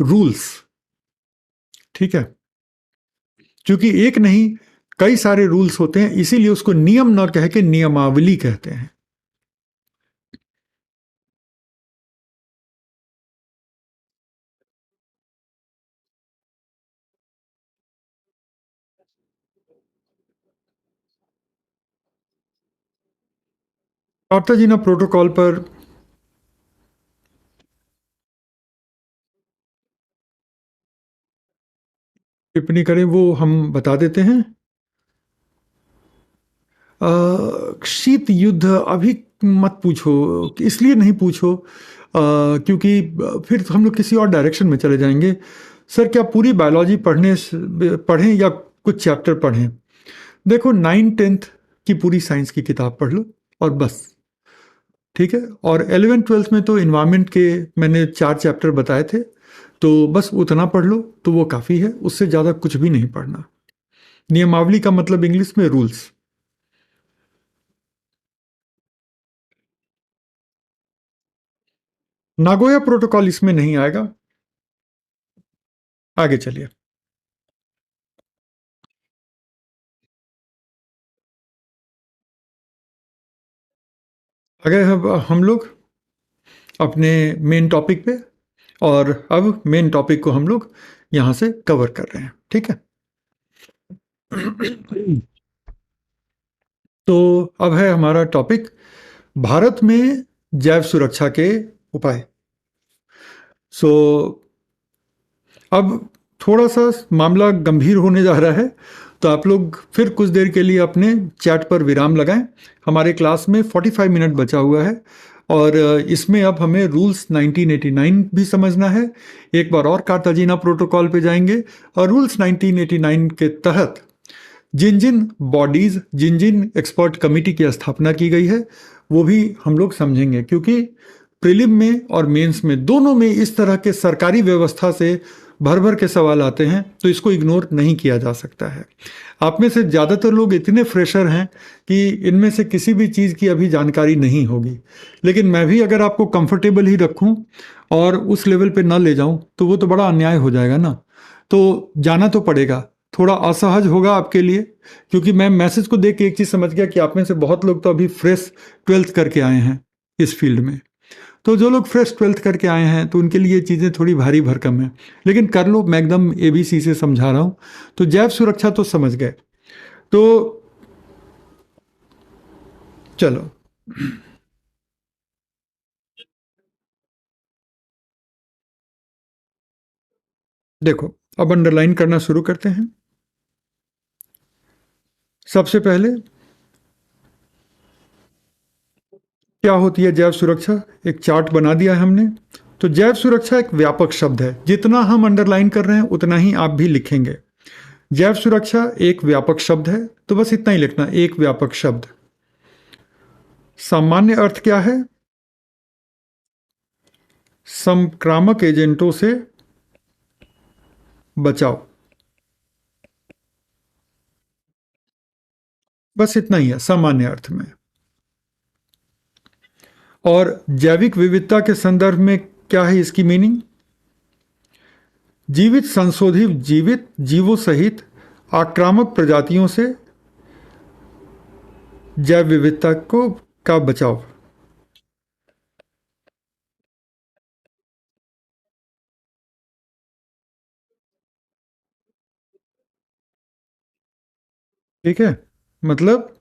रूल्स, ठीक है। क्योंकि एक नहीं कई सारे रूल्स होते हैं, इसीलिए उसको नियम न कह के नियमावली कहते हैं। कार्ताजीना प्रोटोकॉल पर टिप्पणी करें वो हम बता देते हैं। शीत युद्ध अभी मत पूछो, इसलिए नहीं पूछो क्योंकि फिर हम लोग किसी और डायरेक्शन में चले जाएंगे। सर क्या पूरी बायोलॉजी पढ़ें या कुछ चैप्टर पढ़ें? देखो 9th-10th की पूरी साइंस की किताब पढ़ लो और बस, ठीक है। और 11th-12th में तो इन्वायरमेंट के मैंने 4 चैप्टर बताए थे, तो बस उतना पढ़ लो तो वो काफ़ी है, उससे ज़्यादा कुछ भी नहीं पढ़ना। नियमावली का मतलब इंग्लिश में रूल्स। नागोया प्रोटोकॉल इसमें नहीं आएगा। आगे चलिए। अगर हम लोग अपने मेन टॉपिक पे, और अब मेन टॉपिक को हम लोग यहां से कवर कर रहे हैं, ठीक है। तो अब है हमारा टॉपिक भारत में जैव सुरक्षा के उपाय। सो अब थोड़ा सा मामला गंभीर होने जा रहा है, तो आप लोग फिर कुछ देर के लिए अपने चैट पर विराम लगाएं। हमारे क्लास में 45 मिनट बचा हुआ है और इसमें अब हमें रूल्स 1989 भी समझना है। एक बार और कार्ताजीना प्रोटोकॉल पे जाएंगे और रूल्स 1989 के तहत जिन जिन बॉडीज, जिन जिन एक्सपर्ट कमेटी की स्थापना की गई है, वो भी हम लोग समझेंगे। क्योंकि प्रीलिम में और मेंस में दोनों में इस तरह के सरकारी व्यवस्था से भर भर के सवाल आते हैं, तो इसको इग्नोर नहीं किया जा सकता है। आप में से ज़्यादातर लोग इतने फ्रेशर हैं कि इनमें से किसी भी चीज़ की अभी जानकारी नहीं होगी। लेकिन मैं भी अगर आपको कंफर्टेबल ही रखूं और उस लेवल पे ना ले जाऊं तो वो तो बड़ा अन्याय हो जाएगा ना। तो जाना तो पड़ेगा, थोड़ा असहज होगा आपके लिए, क्योंकि मैं मैसेज को देख के एक चीज़ समझ गया कि आप में से बहुत लोग तो अभी फ्रेश 12th करके आए हैं इस फील्ड में। तो जो लोग फ्रेश 12th करके आए हैं तो उनके लिए चीज़ें थोड़ी भारी भरकम है, लेकिन कर लो, मैं एकदम ABC से समझा रहा हूँ। तो जैव सुरक्षा तो समझ गए। तो चलो, देखो, अब अंडरलाइन करना शुरू करते हैं। सबसे पहले क्या होती है जैव सुरक्षा, एक चार्ट बना दिया है हमने। तो जैव सुरक्षा एक व्यापक शब्द है, जितना हम अंडरलाइन कर रहे हैं उतना ही आप भी लिखेंगे। जैव सुरक्षा एक व्यापक शब्द है, तो बस इतना ही लिखना, एक व्यापक शब्द। सामान्य अर्थ क्या है? संक्रामक एजेंटों से बचाव, बस इतना ही है सामान्य अर्थ में। और जैविक विविधता के संदर्भ में क्या है इसकी मीनिंग? जीवित संशोधित जीवित जीवों सहित आक्रामक प्रजातियों से जैव विविधता को का बचाव। ठीक है, मतलब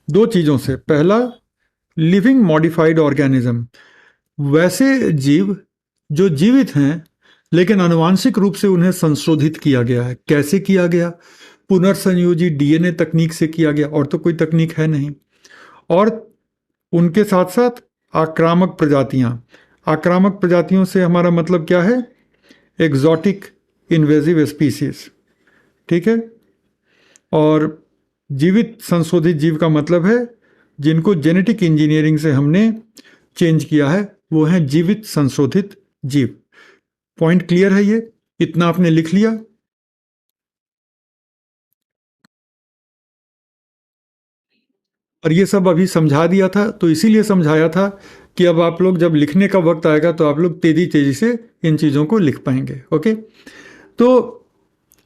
दो चीजों से। पहला, लिविंग मॉडिफाइड ऑर्गेनिज्म, वैसे जीव जो जीवित हैं लेकिन आनुवांशिक रूप से उन्हें संशोधित किया गया है। कैसे किया गया? पुनर्संयोजी DNA तकनीक से किया गया, और तो कोई तकनीक है नहीं। और उनके साथ साथ आक्रामक प्रजातियां, आक्रामक प्रजातियों से हमारा मतलब क्या है? Exotic invasive species. ठीक है। और जीवित संशोधित जीव का मतलब है जिनको जेनेटिक इंजीनियरिंग से हमने चेंज किया है, वो हैं जीवित संशोधित जीव। पॉइंट क्लियर है? ये इतना आपने लिख लिया। और ये सब अभी समझा दिया था, तो इसीलिए समझाया था कि अब आप लोग जब लिखने का वक्त आएगा तो आप लोग तेजी तेजी से इन चीज़ों को लिख पाएंगे। ओके, तो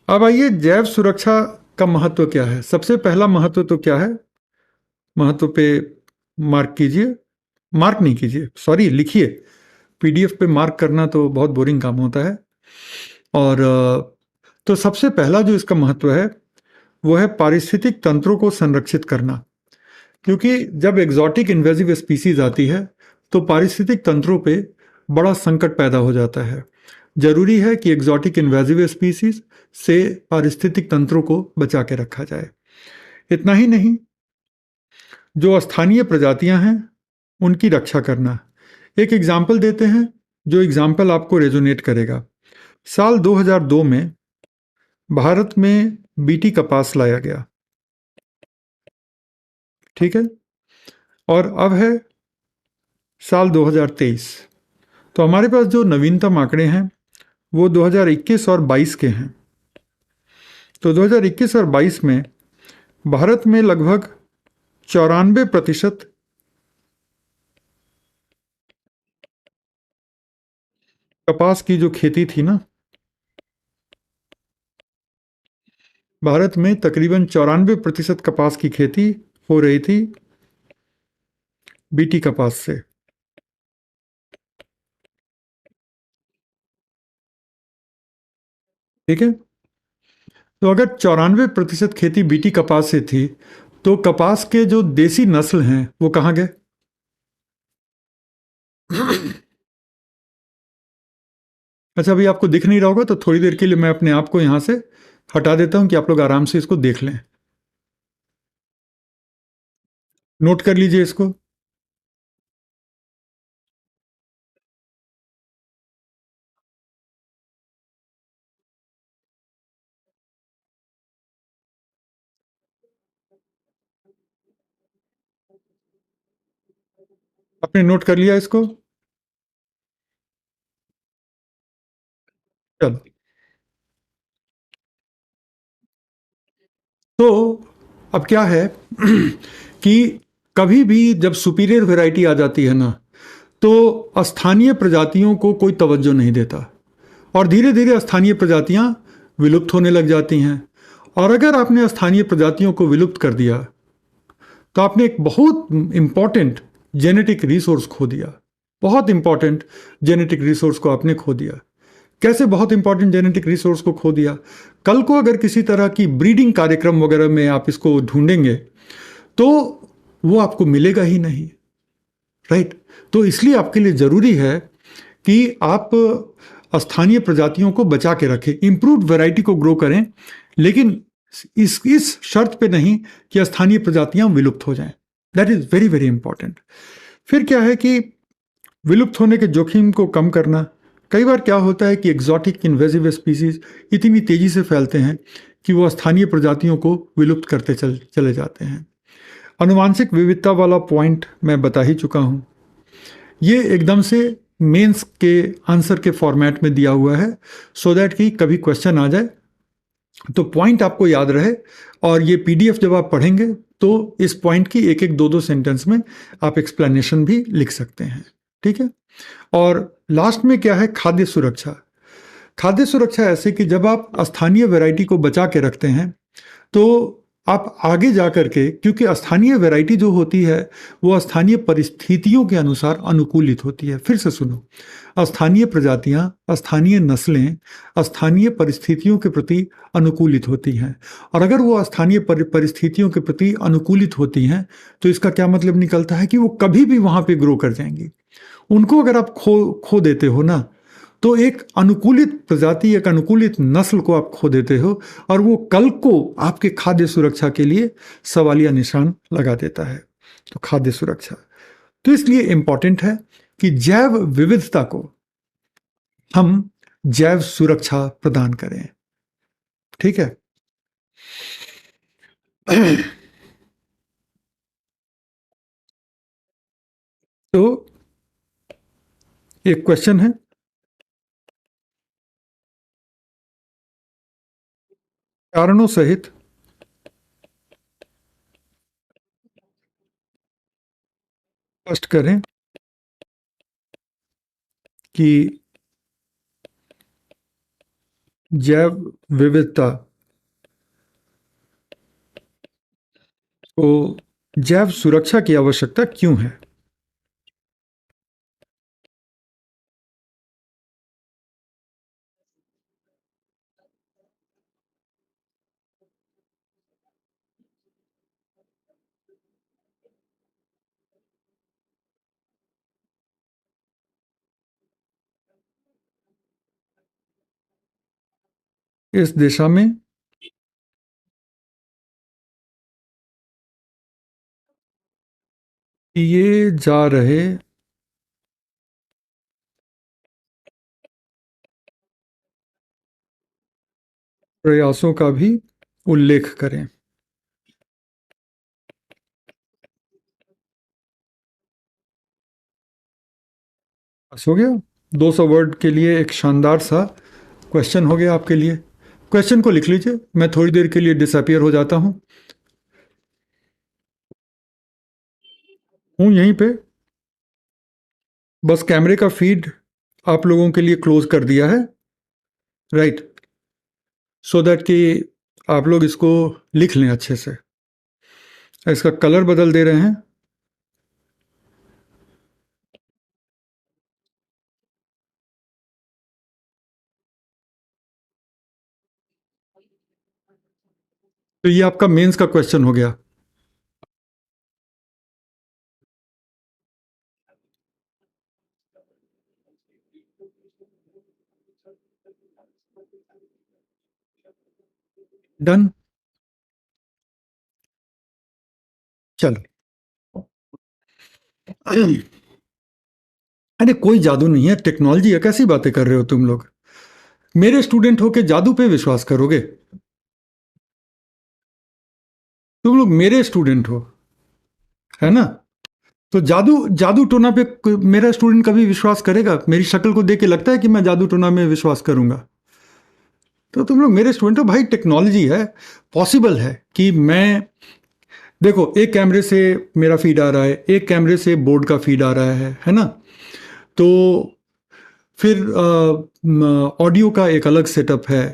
अब आइए, जैव सुरक्षा का महत्व क्या है। सबसे पहला महत्व तो क्या है? महत्व पे मार्क कीजिए, मार्क नहीं कीजिए, सॉरी, लिखिए। PDF पे मार्क करना तो बहुत बोरिंग काम होता है। और तो सबसे पहला जो इसका महत्व है वो है पारिस्थितिक तंत्रों को संरक्षित करना। क्योंकि जब एग्जॉटिक इन्वेजिव स्पीसीज आती है तो पारिस्थितिक तंत्रों पे बड़ा संकट पैदा हो जाता है। जरूरी है कि एग्जॉटिक इन्वेजिव स्पीसीज से पारिस्थितिक तंत्रों को बचा के रखा जाए। इतना ही नहीं, जो स्थानीय प्रजातियां हैं उनकी रक्षा करना। एक एग्जाम्पल देते हैं, जो एग्जाम्पल आपको रेजोनेट करेगा। साल 2002 में भारत में बीटी कपास लाया गया। ठीक है। और अब है साल 2023। तो हमारे पास जो नवीनतम आंकड़े हैं वो 2021 और 22 के हैं। तो 2021 और 22 में भारत में लगभग 94% कपास की जो खेती थी ना, भारत में तकरीबन 94% कपास की खेती हो रही थी बीटी कपास से। ठीक है। तो अगर 94% खेती बीटी कपास से थी, तो कपास के जो देसी नस्ल हैं वो कहाँ गए? अच्छा, अभी आपको दिख नहीं रहा होगा तो थोड़ी देर के लिए मैं अपने आप को यहां से हटा देता हूं कि आप लोग आराम से इसको देख लें। नोट कर लीजिए इसको। आपने नोट कर लिया इसको? चलो, तो अब क्या है कि कभी भी जब सुपीरियर वैरायटी आ जाती है ना, तो स्थानीय प्रजातियों को कोई तवज्जो नहीं देता, और धीरे धीरे स्थानीय प्रजातियां विलुप्त होने लग जाती हैं। और अगर आपने स्थानीय प्रजातियों को विलुप्त कर दिया तो आपने एक बहुत इंपॉर्टेंट जेनेटिक रिसोर्स खो दिया। बहुत इंपॉर्टेंट जेनेटिक रिसोर्स को आपने खो दिया। कैसे बहुत इंपॉर्टेंट जेनेटिक रिसोर्स को खो दिया? कल को अगर किसी तरह की ब्रीडिंग कार्यक्रम वगैरह में आप इसको ढूंढेंगे तो वो आपको मिलेगा ही नहीं, राइट? तो इसलिए आपके लिए जरूरी है कि आप स्थानीय प्रजातियों को बचा के रखें, इंप्रूव्ड वैरायटी को ग्रो करें, लेकिन इस शर्त पे नहीं कि स्थानीय प्रजातियां विलुप्त हो जाएं। That is very very important. फिर क्या है कि विलुप्त होने के जोखिम को कम करना। कई बार क्या होता है कि एग्जॉटिक इन्वेजिव स्पीसीज इतनी तेजी से फैलते हैं कि वो स्थानीय प्रजातियों को विलुप्त करते चले जाते हैं। अनुवांशिक विविधता वाला पॉइंट मैं बता ही चुका हूं। ये एकदम से मेंस के आंसर के फॉर्मेट में दिया हुआ है, सो दैट कि कभी क्वेश्चन आ जाए तो पॉइंट आपको याद रहे, और ये पीडीएफ जब आप पढ़ेंगे तो इस पॉइंट की एक एक दो दो सेंटेंस में आप एक्सप्लेनेशन भी लिख सकते हैं, ठीक है? और लास्ट में क्या है, खाद्य सुरक्षा। खाद्य सुरक्षा ऐसे कि जब आप स्थानीय वैरायटी को बचा के रखते हैं तो आप आगे जा कर के, क्योंकि स्थानीय वैरायटी जो होती है वो स्थानीय परिस्थितियों के अनुसार अनुकूलित होती है। फिर से सुनो, स्थानीय प्रजातियां, स्थानीय नस्लें स्थानीय परिस्थितियों के प्रति अनुकूलित होती हैं, और अगर वो स्थानीय परिस्थितियों के प्रति अनुकूलित होती हैं तो इसका क्या मतलब निकलता है कि वो कभी भी वहां पे ग्रो कर जाएंगी। उनको अगर आप खो देते हो ना, तो एक अनुकूलित प्रजाति, एक अनुकूलित नस्ल को आप खो देते हो, और वो कल को आपके खाद्य सुरक्षा के लिए सवालिया निशान लगा देता है। तो खाद्य सुरक्षा तो इसलिए इंपॉर्टेंट है कि जैव विविधता को हम जैव सुरक्षा प्रदान करें, ठीक है? तो एक क्वेश्चन है, कारणों सहित स्पष्ट करें कि जैव विविधता को जैव सुरक्षा की आवश्यकता क्यों है? इस दिशा में किए जा रहे प्रयासों का भी उल्लेख करें। बस हो गया। 200 वर्ड के लिए एक शानदार सा क्वेश्चन हो गया आपके लिए। क्वेश्चन को लिख लीजिए, मैं थोड़ी देर के लिए डिसअपियर हो जाता हूँ यहीं पे। बस कैमरे का फीड आप लोगों के लिए क्लोज कर दिया है, राइट? सो दैट कि आप लोग इसको लिख लें अच्छे से। इसका कलर बदल दे रहे हैं। तो ये आपका मेंस का क्वेश्चन हो गया। डन। चलो। अरे कोई जादू नहीं है, टेक्नोलॉजी है। कैसी बातें कर रहे हो तुम लोग? मेरे स्टूडेंट हो के जादू पे विश्वास करोगे? तुम लोग मेरे स्टूडेंट हो, है ना? तो जादू जादू टोना पे मेरा स्टूडेंट कभी विश्वास करेगा? मेरी शक्ल को देख के लगता है कि मैं जादू टोना में विश्वास करूंगा? तो तुम लोग मेरे स्टूडेंट हो भाई। टेक्नोलॉजी है, पॉसिबल है कि मैं, देखो, एक कैमरे से मेरा फीड आ रहा है, एक कैमरे से बोर्ड का फीड आ रहा है ना? तो फिर ऑडियो का एक अलग सेटअप है,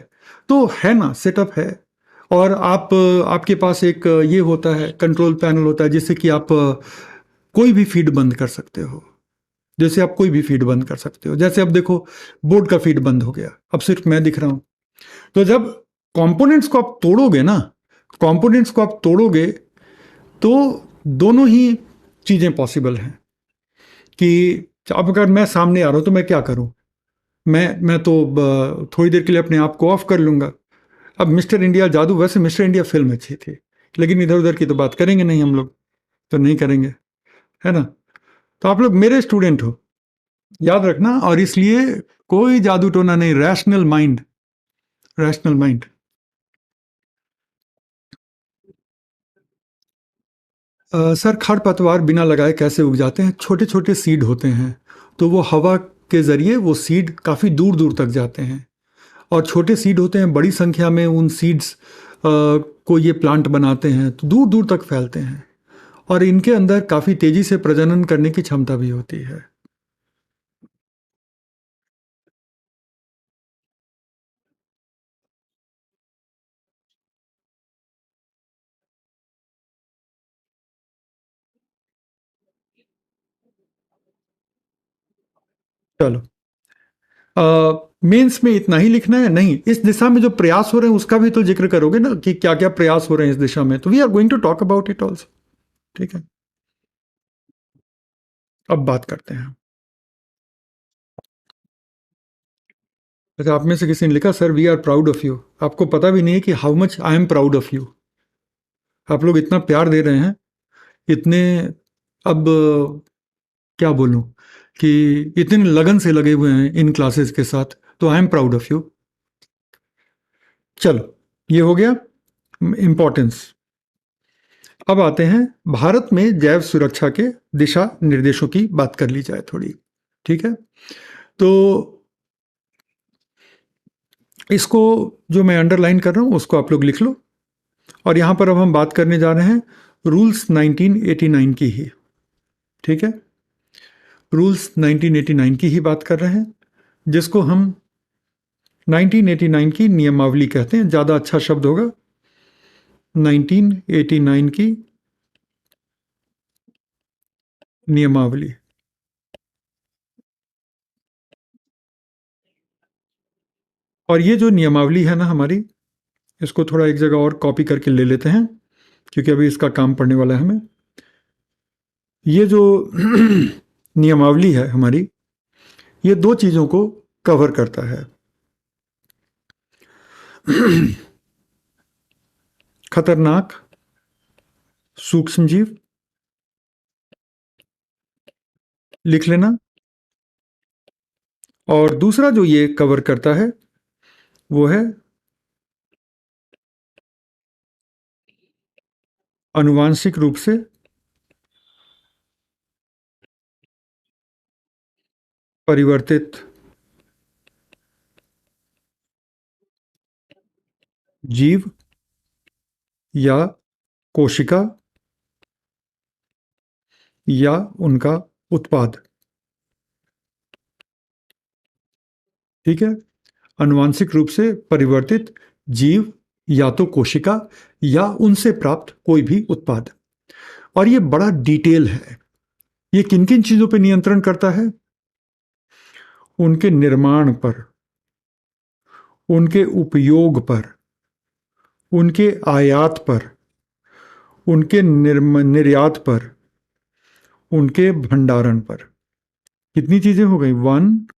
तो है ना, सेटअप है। और आपके पास एक ये होता है, कंट्रोल पैनल होता है, जिससे कि आप कोई भी फीड बंद कर सकते हो। जैसे आप कोई भी फीड बंद कर सकते हो, जैसे अब देखो बोर्ड का फीड बंद हो गया, अब सिर्फ मैं दिख रहा हूं। तो जब कंपोनेंट्स को आप तोड़ोगे ना, कंपोनेंट्स को आप तोड़ोगे तो दोनों ही चीजें पॉसिबल हैं। कि अब अगर मैं सामने आ रहा हूं तो मैं क्या करूं, मैं तो थोड़ी देर के लिए अपने आप को ऑफ कर लूंगा। अब मिस्टर इंडिया जादू, वैसे मिस्टर इंडिया फिल्म अच्छी थी, लेकिन इधर उधर की तो बात करेंगे नहीं हम लोग, तो नहीं करेंगे, है ना। तो आप लोग मेरे स्टूडेंट हो, याद रखना। और इसलिए कोई जादू टोना नहीं, rational mind, rational mind. Sir खरपतवार बिना लगाए कैसे उग जाते हैं? छोटे छोटे सीड होते हैं, तो वो हवा के ज़रिए वो सीड काफ़ी दूर दूर तक जाते हैं। और छोटे सीड होते हैं, बड़ी संख्या में उन सीड्स को ये प्लांट बनाते हैं, तो दूर दूर तक फैलते हैं। और इनके अंदर काफ़ी तेज़ी से प्रजनन करने की क्षमता भी होती है। चलो, मेंस में इतना ही लिखना है? नहीं, इस दिशा में जो प्रयास हो रहे हैं उसका भी तो जिक्र करोगे ना, कि क्या क्या प्रयास हो रहे हैं इस दिशा में, तो we are going to talk about it also. ठीक है, अब बात करते हैं। अच्छा, आप में से किसी ने लिखा sir we are proud of you. आपको पता भी नहीं है कि how much I am proud of you. आप लोग इतना प्यार दे रहे हैं, इतने, अब क्या बोलूं, कि इतने लगन से लगे हुए हैं इन क्लासेस के साथ, तो आई एम प्राउड ऑफ यू। चलो, ये हो गया इंपॉर्टेंस। अब आते हैं भारत में जैव सुरक्षा के दिशा निर्देशों की बात कर ली जाए थोड़ी। ठीक है, तो इसको जो मैं अंडरलाइन कर रहा हूं उसको आप लोग लिख लो। और यहां पर अब हम बात करने जा रहे हैं रूल्स 1989 की ही। ठीक है, रूल्स 1989 की ही बात कर रहे हैं, जिसको हम 1989 की नियमावली कहते हैं, ज़्यादा अच्छा शब्द होगा। 1989 की नियमावली। और ये जो नियमावली है ना हमारी, इसको थोड़ा एक जगह और कॉपी करके ले लेते हैं, क्योंकि अभी इसका काम पड़ने वाला है हमें। ये जो नियमावली है हमारी, ये दो चीज़ों को कवर करता है। खतरनाक सूक्ष्मजीव, लिख लेना। और दूसरा जो ये कवर करता है वो है अनुवांशिक रूप से परिवर्तित जीव या कोशिका या उनका उत्पाद। ठीक है, अनुवांशिक रूप से परिवर्तित जीव या तो कोशिका या उनसे प्राप्त कोई भी उत्पाद। और ये बड़ा डिटेल है। ये किन किन चीजों पर नियंत्रण करता है? उनके निर्माण पर, उनके उपयोग पर, उनके आयात पर, उनके निर्यात पर, उनके भंडारण पर। कितनी चीजें हो गई? 1,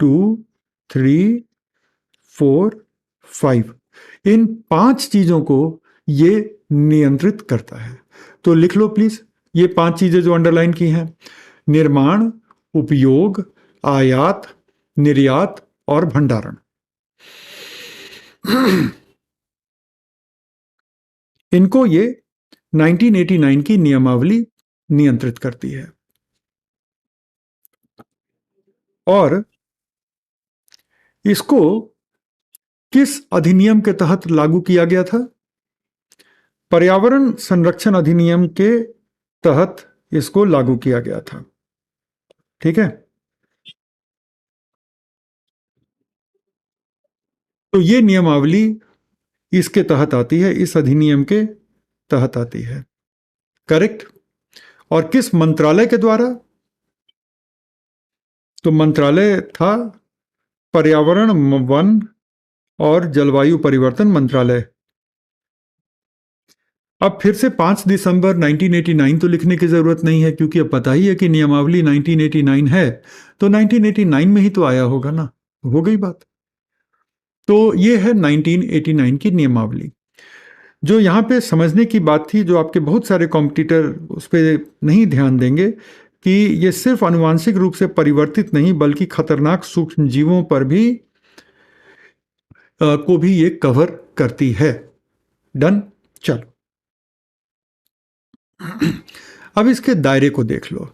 2, 3, 4, 5। इन 5 चीजों को ये नियंत्रित करता है। तो लिख लो प्लीज, ये 5 चीजें जो अंडरलाइन की हैं: निर्माण, उपयोग, आयात, निर्यात और भंडारण। इनको ये 1989 की नियमावली नियंत्रित करती है। और इसको किस अधिनियम के तहत लागू किया गया था? पर्यावरण संरक्षण अधिनियम के तहत इसको लागू किया गया था। ठीक है, तो ये नियमावली इसके तहत आती है, इस अधिनियम के तहत आती है। करेक्ट। और किस मंत्रालय के द्वारा? तो मंत्रालय था पर्यावरण, वन और जलवायु परिवर्तन मंत्रालय। अब फिर से 5 दिसंबर 1989 तो लिखने की जरूरत नहीं है, क्योंकि अब पता ही है कि नियमावली 1989 है, तो 1989 में ही तो आया होगा ना, हो गई बात। तो ये है 1989 की नियमावली। जो यहाँ पे समझने की बात थी, जो आपके बहुत सारे कॉम्पिटिटर उस पर नहीं ध्यान देंगे, कि ये सिर्फ आनुवांशिक रूप से परिवर्तित नहीं बल्कि खतरनाक सूक्ष्म जीवों पर भी को भी ये कवर करती है। डन। चलो, अब इसके दायरे को देख लो।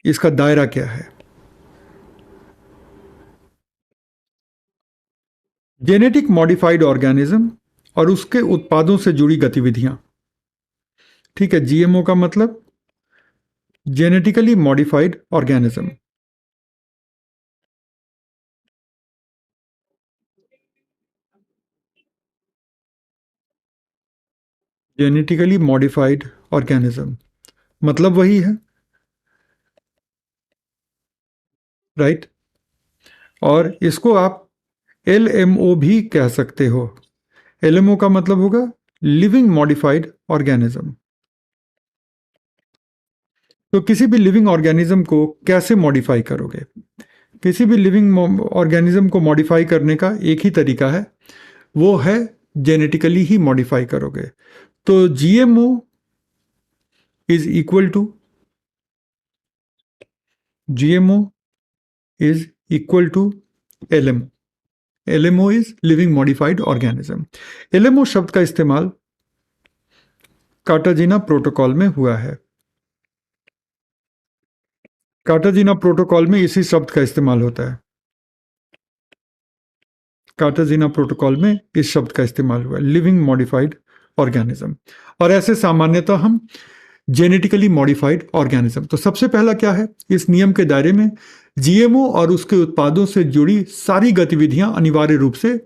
इसका दायरा क्या है? जेनेटिक मॉडिफाइड ऑर्गेनिज्म और उसके उत्पादों से जुड़ी गतिविधियां। ठीक है, जीएमओ का मतलब genetically modified organism. Genetically modified organism मतलब वही है, राइट। और इसको आप एलएमओ भी कह सकते हो। एलएमओ का मतलब होगा लिविंग मॉडिफाइड ऑर्गेनिज्म। तो किसी भी लिविंग ऑर्गेनिज्म को कैसे मॉडिफाई करोगे? किसी भी लिविंग ऑर्गेनिज्म को मॉडिफाई करने का एक ही तरीका है, वो है जेनेटिकली ही मॉडिफाई करोगे। तो GMO is equal to GMO is equal to LMO. LMO is living modified organism. LMO शब्द का इस्तेमाल कार्टाजीना प्रोटोकॉल में हुआ है। कार्टाजीना प्रोटोकॉल में इसी शब्द का इस्तेमाल होता है। कार्टाजीना प्रोटोकॉल में इस शब्द का इस्तेमाल हुआ, लिविंग मॉडिफाइड ऑर्गेनिज्म। और ऐसे सामान्यतः हम जेनेटिकली मॉडिफाइड ऑर्गेनिज्म। तो सबसे पहला क्या है, इस नियम के दायरे में जीएमओ और उसके उत्पादों से जुड़ी सारी गतिविधियां अनिवार्य रूप से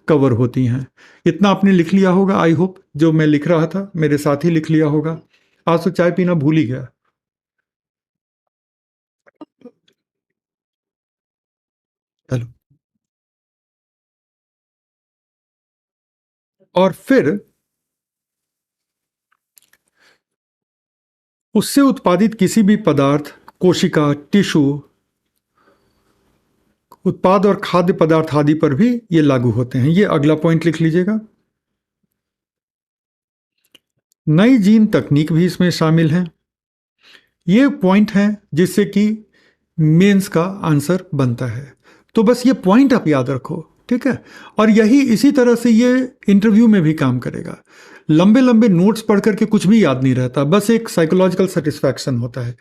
कवर होती हैं। इतना आपने लिख लिया होगा, आई होप। जो मैं लिख रहा था मेरे साथ ही लिख लिया होगा। आज तो चाय पीना भूल ही गया। चलो, और फिर उससे उत्पादित किसी भी पदार्थ, कोशिका, टिश्यू, उत्पाद और खाद्य पदार्थ आदि पर भी ये लागू होते हैं। ये अगला पॉइंट लिख लीजिएगा। नई जीन तकनीक भी इसमें शामिल है। ये पॉइंट है जिससे कि मेंस का आंसर बनता है। तो बस ये पॉइंट आप याद रखो, ठीक है। और यही इसी तरह से ये इंटरव्यू में भी काम करेगा। लंबे लंबे नोट्स पढ़ करके कुछ भी याद नहीं रहता, बस एक साइकोलॉजिकल सेटिस्फैक्शन होता है।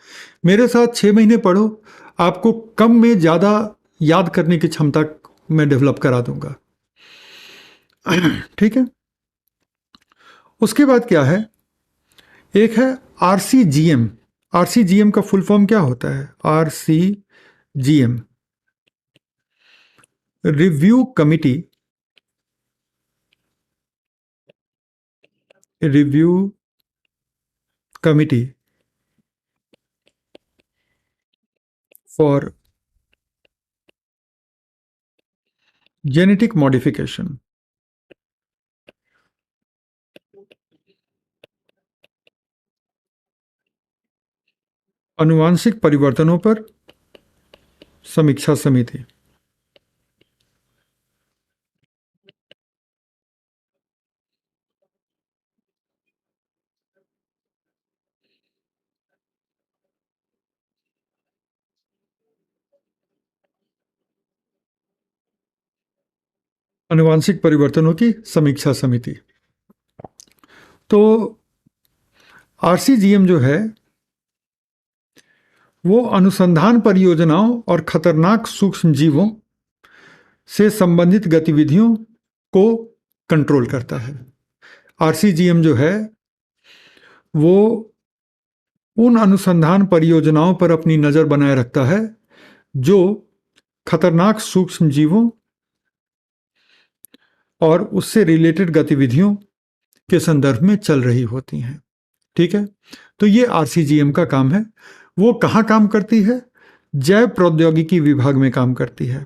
मेरे साथ 6 महीने पढ़ो, आपको कम में ज़्यादा याद करने की क्षमता मैं डेवलप करा दूंगा। ठीक है। उसके बाद क्या है, एक है आरसीजीएम। आरसीजीएम का फुल फॉर्म क्या होता है? RCGM, review committee, review committee for genetic modification. अनुवांशिक परिवर्तनों पर समीक्षा समिति। अनुवांशिक परिवर्तनों की समीक्षा समिति। तो आरसीजीएम जो है वो अनुसंधान परियोजनाओं और खतरनाक सूक्ष्म जीवों से संबंधित गतिविधियों को कंट्रोल करता है। आरसीजीएम जो है वो उन अनुसंधान परियोजनाओं पर अपनी नजर बनाए रखता है जो खतरनाक सूक्ष्म जीवों और उससे रिलेटेड गतिविधियों के संदर्भ में चल रही होती हैं। ठीक है। तो ये आरसीजीएम का काम है। वो कहाँ काम करती है? जैव प्रौद्योगिकी विभाग में काम करती है।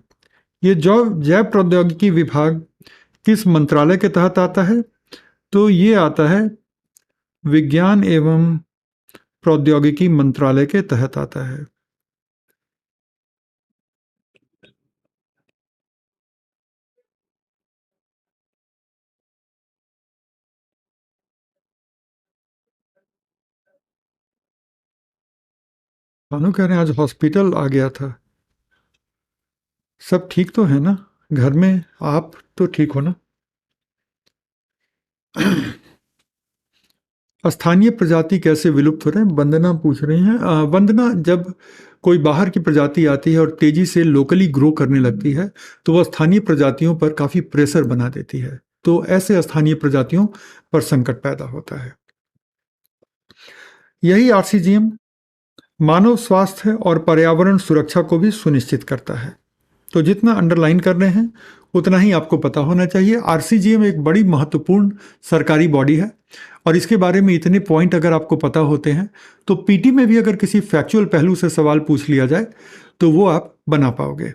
ये जो जैव प्रौद्योगिकी विभाग किस मंत्रालय के तहत आता है? तो ये आता है विज्ञान एवं प्रौद्योगिकी मंत्रालय के तहत आता है। भानु कह रहे हैं आज हॉस्पिटल आ गया था। सब ठीक तो है ना? घर में आप तो ठीक हो ना? स्थानीय प्रजाति कैसे विलुप्त हो रहे हैं? वंदना पूछ रही हैं। वंदना, जब कोई बाहर की प्रजाति आती है और तेजी से लोकली ग्रो करने लगती है तो वह स्थानीय प्रजातियों पर काफी प्रेशर बना देती है, तो ऐसे स्थानीय प्रजातियों पर संकट पैदा होता है। यही आरसीजीएम मानव स्वास्थ्य और पर्यावरण सुरक्षा को भी सुनिश्चित करता है। तो जितना अंडरलाइन कर रहे हैं उतना ही आपको पता होना चाहिए। आरसीजीएम एक बड़ी महत्वपूर्ण सरकारी बॉडी है और इसके बारे में इतने पॉइंट अगर आपको पता होते हैं तो पीटी में भी अगर किसी फैक्चुअल पहलू से सवाल पूछ लिया जाए तो वो आप बना पाओगे।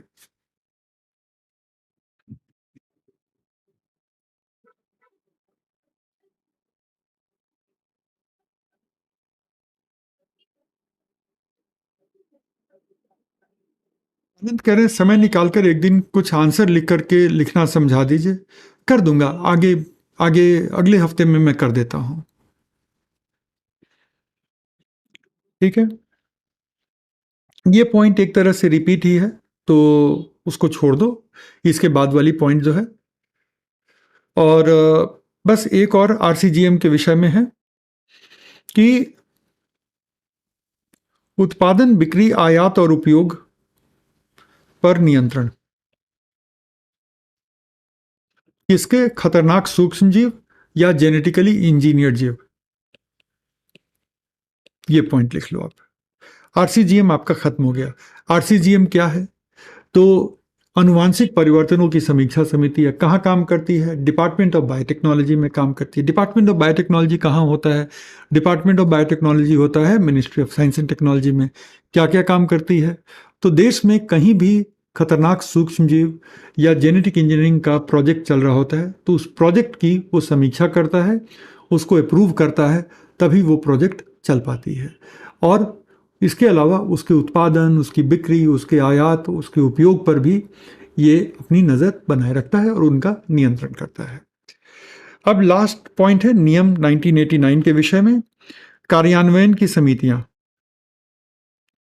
अनंत कह रहे हैं समय निकालकर एक दिन कुछ आंसर लिख करके लिखना समझा दीजिए। कर दूंगा, आगे आगे अगले हफ्ते में मैं कर देता हूँ। ठीक है, ये पॉइंट एक तरह से रिपीट ही है तो उसको छोड़ दो। इसके बाद वाली पॉइंट जो है, और बस एक और आरसीजीएम के विषय में है कि उत्पादन, बिक्री, आयात और उपयोग पर नियंत्रण। किसके? खतरनाक सूक्ष्म जीव या जेनेटिकली इंजीनियर्ड जीव? ये पॉइंट लिख लो आप। आरसीजीएम आपका खत्म हो गया। आरसीजीएम क्या है? तो अनुवांशिक परिवर्तनों की समीक्षा समिति है। कहाँ काम करती है? डिपार्टमेंट ऑफ बायोटेक्नोलॉजी में काम करती है। डिपार्टमेंट ऑफ बायोटेक्नोलॉजी कहाँ होता है? डिपार्टमेंट ऑफ बायोटेक्नोलॉजी होता है ministry of science and technology में। क्या क्या काम करती है? तो देश में कहीं भी खतरनाक सूक्ष्म जीव या जेनेटिक इंजीनियरिंग का प्रोजेक्ट चल रहा होता है तो उस प्रोजेक्ट की वो समीक्षा करता है, उसको अप्रूव करता है, तभी वो प्रोजेक्ट चल पाती है। और इसके अलावा उसके उत्पादन, उसकी बिक्री, उसके आयात, उसके उपयोग पर भी ये अपनी नज़र बनाए रखता है और उनका नियंत्रण करता है। अब लास्ट पॉइंट है नियम 1989 के विषय में। कार्यान्वयन की समितियां,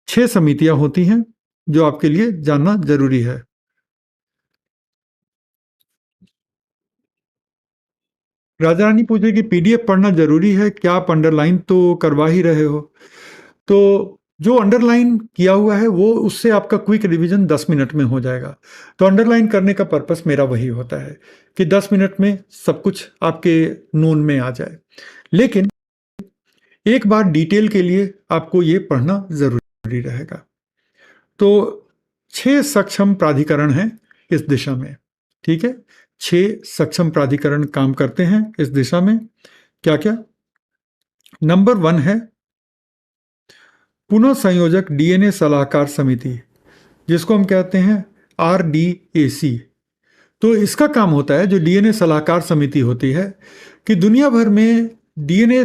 6 समितियां होती हैं जो आपके लिए जानना जरूरी है। राजा रानी पूछे कि पीडीएफ पढ़ना जरूरी है क्या? आप अंडरलाइन तो करवा ही रहे हो, तो जो अंडरलाइन किया हुआ है वो उससे आपका क्विक रिवीजन 10 मिनट में हो जाएगा। तो अंडरलाइन करने का पर्पस मेरा वही होता है कि 10 मिनट में सब कुछ आपके नोन में आ जाए। लेकिन एक बार डिटेल के लिए आपको ये पढ़ना जरूरी रहेगा। तो 6 सक्षम प्राधिकरण हैं इस दिशा में। ठीक है, 6 सक्षम प्राधिकरण काम करते हैं इस दिशा में। क्या क्या? नंबर 1 है पुनः संयोजक डीएनए सलाहकार समिति, जिसको हम कहते हैं RDAC। तो इसका काम होता है, जो डीएनए सलाहकार समिति होती है, कि दुनिया भर में डीएनए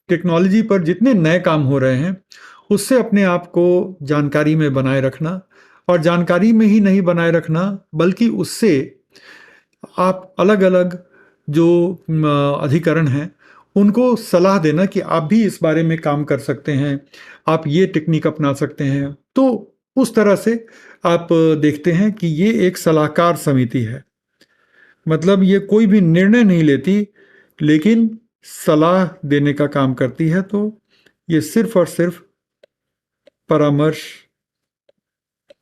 टेक्नोलॉजी पर जितने नए काम हो रहे हैं उससे अपने आप को जानकारी में बनाए रखना, और जानकारी में ही नहीं बनाए रखना बल्कि उससे आप अलग अलग जो अधिकरण हैं उनको सलाह देना कि आप भी इस बारे में काम कर सकते हैं, आप ये टेक्निक अपना सकते हैं। तो उस तरह से आप देखते हैं कि ये एक सलाहकार समिति है। मतलब ये कोई भी निर्णय नहीं लेती लेकिन सलाह देने का काम करती है। तो ये सिर्फ और सिर्फ परामर्श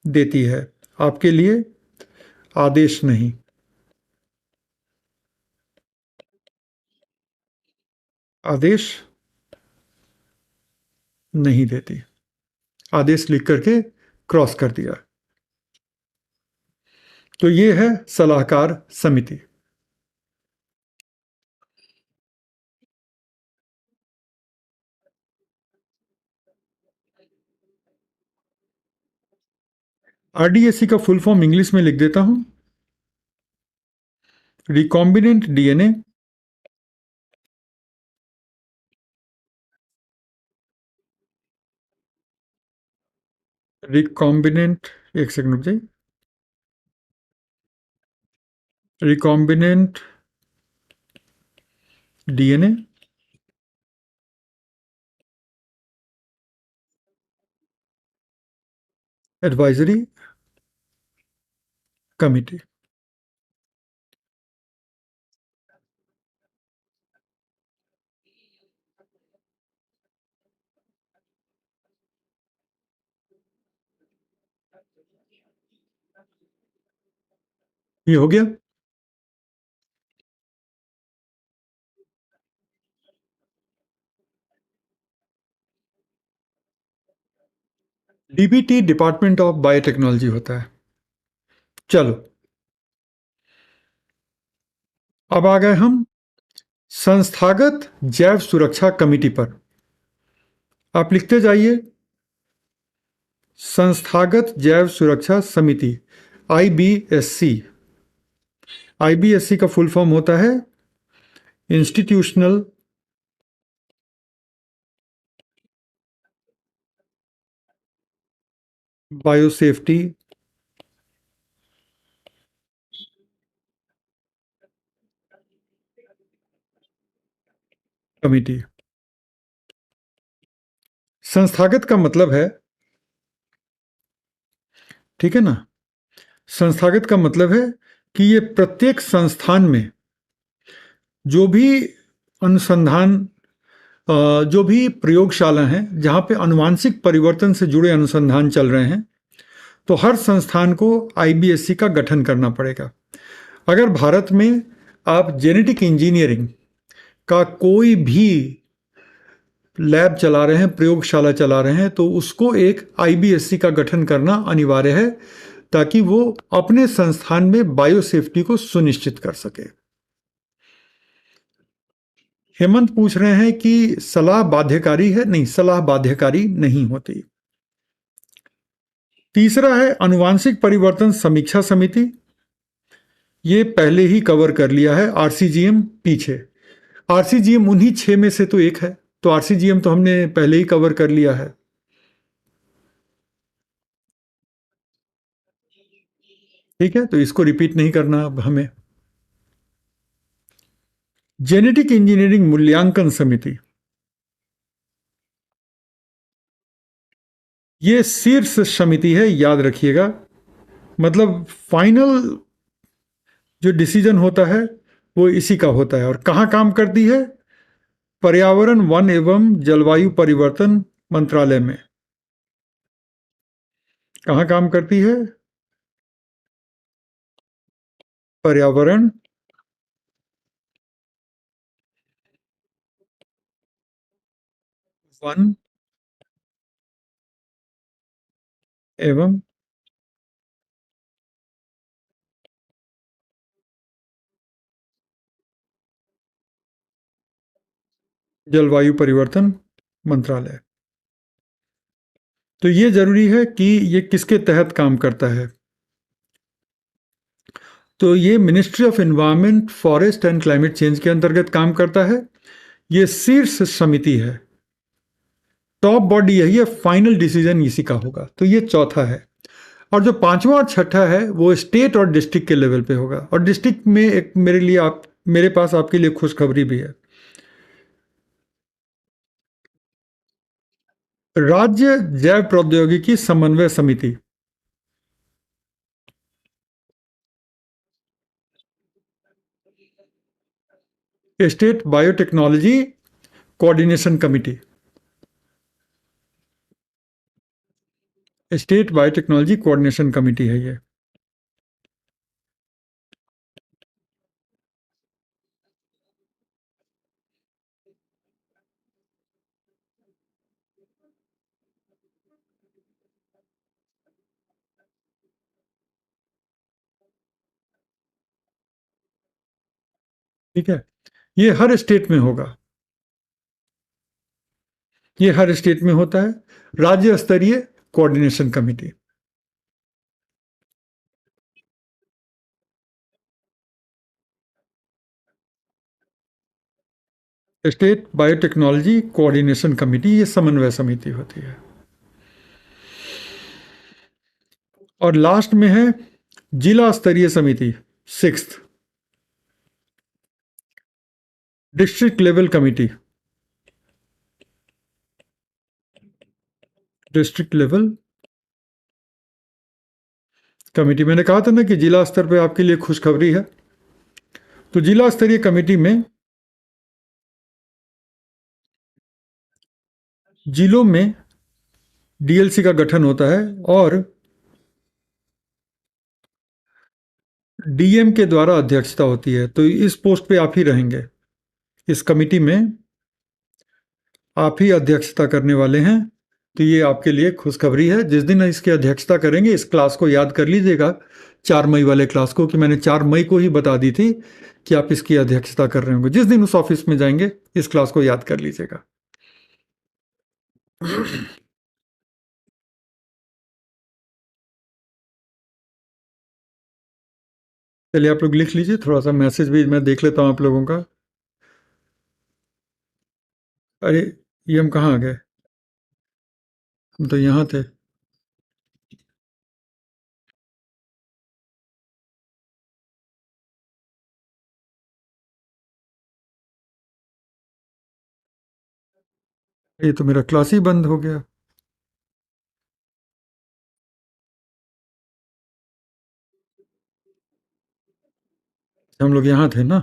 देती है, आपके लिए आदेश नहीं। आदेश नहीं देती। आदेश लिख करके क्रॉस कर दिया। तो ये है सलाहकार समिति। आरडीएससी का फुल फॉर्म इंग्लिश में लिख देता हूं। रिकॉम्बिनेंट डीएनए रिकॉम्बिनेंट, एक सेकंड रुक जाइए। Recombinant DNA advisory committee. ये हो गया। डीबीटी डिपार्टमेंट ऑफ बायोटेक्नोलॉजी होता है। चलो, अब आ गए हम संस्थागत जैव सुरक्षा कमेटी पर। आप लिखते जाइए, संस्थागत जैव सुरक्षा समिति, आईबीएससी। आईबीएससी का फुल फॉर्म होता है इंस्टीट्यूशनल बायोसेफ्टी कमेटी। संस्थागत का मतलब है, ठीक है ना, संस्थागत का मतलब है कि ये प्रत्येक संस्थान में जो भी अनुसंधान, जो भी प्रयोगशाला हैं जहाँ पे आनुवांशिक परिवर्तन से जुड़े अनुसंधान चल रहे हैं, तो हर संस्थान को आईबीएससी का गठन करना पड़ेगा। अगर भारत में आप जेनेटिक इंजीनियरिंग का कोई भी लैब चला रहे हैं, प्रयोगशाला चला रहे हैं, तो उसको एक आईबीएससी का गठन करना अनिवार्य है, ताकि वो अपने संस्थान में बायोसेफ्टी को सुनिश्चित कर सके। हेमंत पूछ रहे हैं कि सलाह बाध्यकारी है? नहीं, सलाह बाध्यकारी नहीं होती। तीसरा है अनुवांशिक परिवर्तन समीक्षा समिति। ये पहले ही कवर कर लिया है, आरसीजीएम पीछे। आरसीजीएम उन्हीं 6 में से तो एक है, तो आरसीजीएम तो हमने पहले ही कवर कर लिया है। ठीक है, तो इसको रिपीट नहीं करना अब हमें। जेनेटिक इंजीनियरिंग मूल्यांकन समिति, ये शीर्ष समिति है, याद रखिएगा। मतलब फाइनल जो डिसीजन होता है वो इसी का होता है। और कहाँ काम करती है? पर्यावरण, वन एवं जलवायु परिवर्तन मंत्रालय में। कहाँ काम करती है? पर्यावरण, वन एवं जलवायु परिवर्तन मंत्रालय। तो ये जरूरी है कि ये किसके तहत काम करता है। तो ये ministry of environment, forest and climate change के अंतर्गत काम करता है। ये शीर्ष समिति है, टॉप बॉडी यही है, फाइनल डिसीजन इसी का होगा। तो ये चौथा है। और जो पांचवा और छठा है वो स्टेट और डिस्ट्रिक्ट के लेवल पे होगा। और डिस्ट्रिक्ट में एक मेरे लिए, आप मेरे पास आपके लिए खुशखबरी भी है। राज्य जैव प्रौद्योगिकी समन्वय समिति, state biotechnology coordination committee, state biotechnology coordination committee है ये। ठीक है, ये हर स्टेट में होगा, ये हर स्टेट में होता है, राज्य स्तरीय coordination committee. State biotechnology coordination committee, ये समन्वय समिति होती है। और लास्ट में है जिला स्तरीय समिति, sixth, district level committee, district level committee. मैंने कहा था ना कि जिला स्तर पे आपके लिए खुशखबरी है। तो जिला स्तरीय कमेटी में जिलों में डीएलसी का गठन होता है और डीएम के द्वारा अध्यक्षता होती है। तो इस पोस्ट पे आप ही रहेंगे, इस कमेटी में आप ही अध्यक्षता करने वाले हैं। तो ये आपके लिए खुशखबरी है। जिस दिन इसकी अध्यक्षता करेंगे, इस क्लास को याद कर लीजिएगा, 4 मई वाले क्लास को, कि मैंने 4 मई को ही बता दी थी कि आप इसकी अध्यक्षता कर रहे होंगे। जिस दिन उस ऑफिस में जाएंगे, इस क्लास को याद कर लीजिएगा। चलिए आप लोग लिख लीजिए, थोड़ा सा मैसेज भी मैं देख लेता हूँ आप लोगों का। अरे, ये हम कहाँ आ गए? हम तो यहाँ थे। ये तो मेरा क्लास ही बंद हो गया। हम लोग यहाँ थे ना।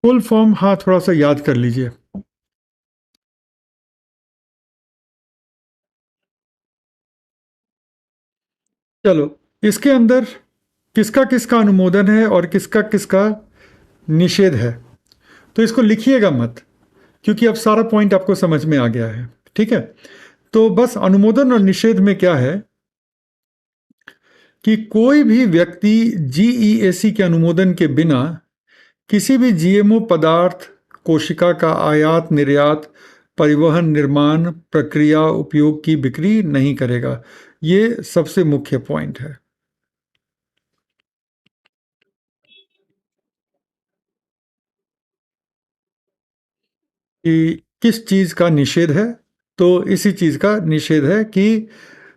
फुल फॉर्म, हाँ, थोड़ा सा याद कर लीजिए। चलो, इसके अंदर किसका किसका अनुमोदन है और किसका किसका निषेध है, तो इसको लिखिएगा मत, क्योंकि अब सारा पॉइंट आपको समझ में आ गया है। ठीक है, तो बस अनुमोदन और निषेध में क्या है कि कोई भी व्यक्ति जीईएसी के अनुमोदन के बिना किसी भी जीएमओ पदार्थ कोशिका का आयात निर्यात परिवहन निर्माण प्रक्रिया उपयोग की बिक्री नहीं करेगा। ये सबसे मुख्य पॉइंट है कि किस चीज का निषेध है। तो इसी चीज का निषेध है कि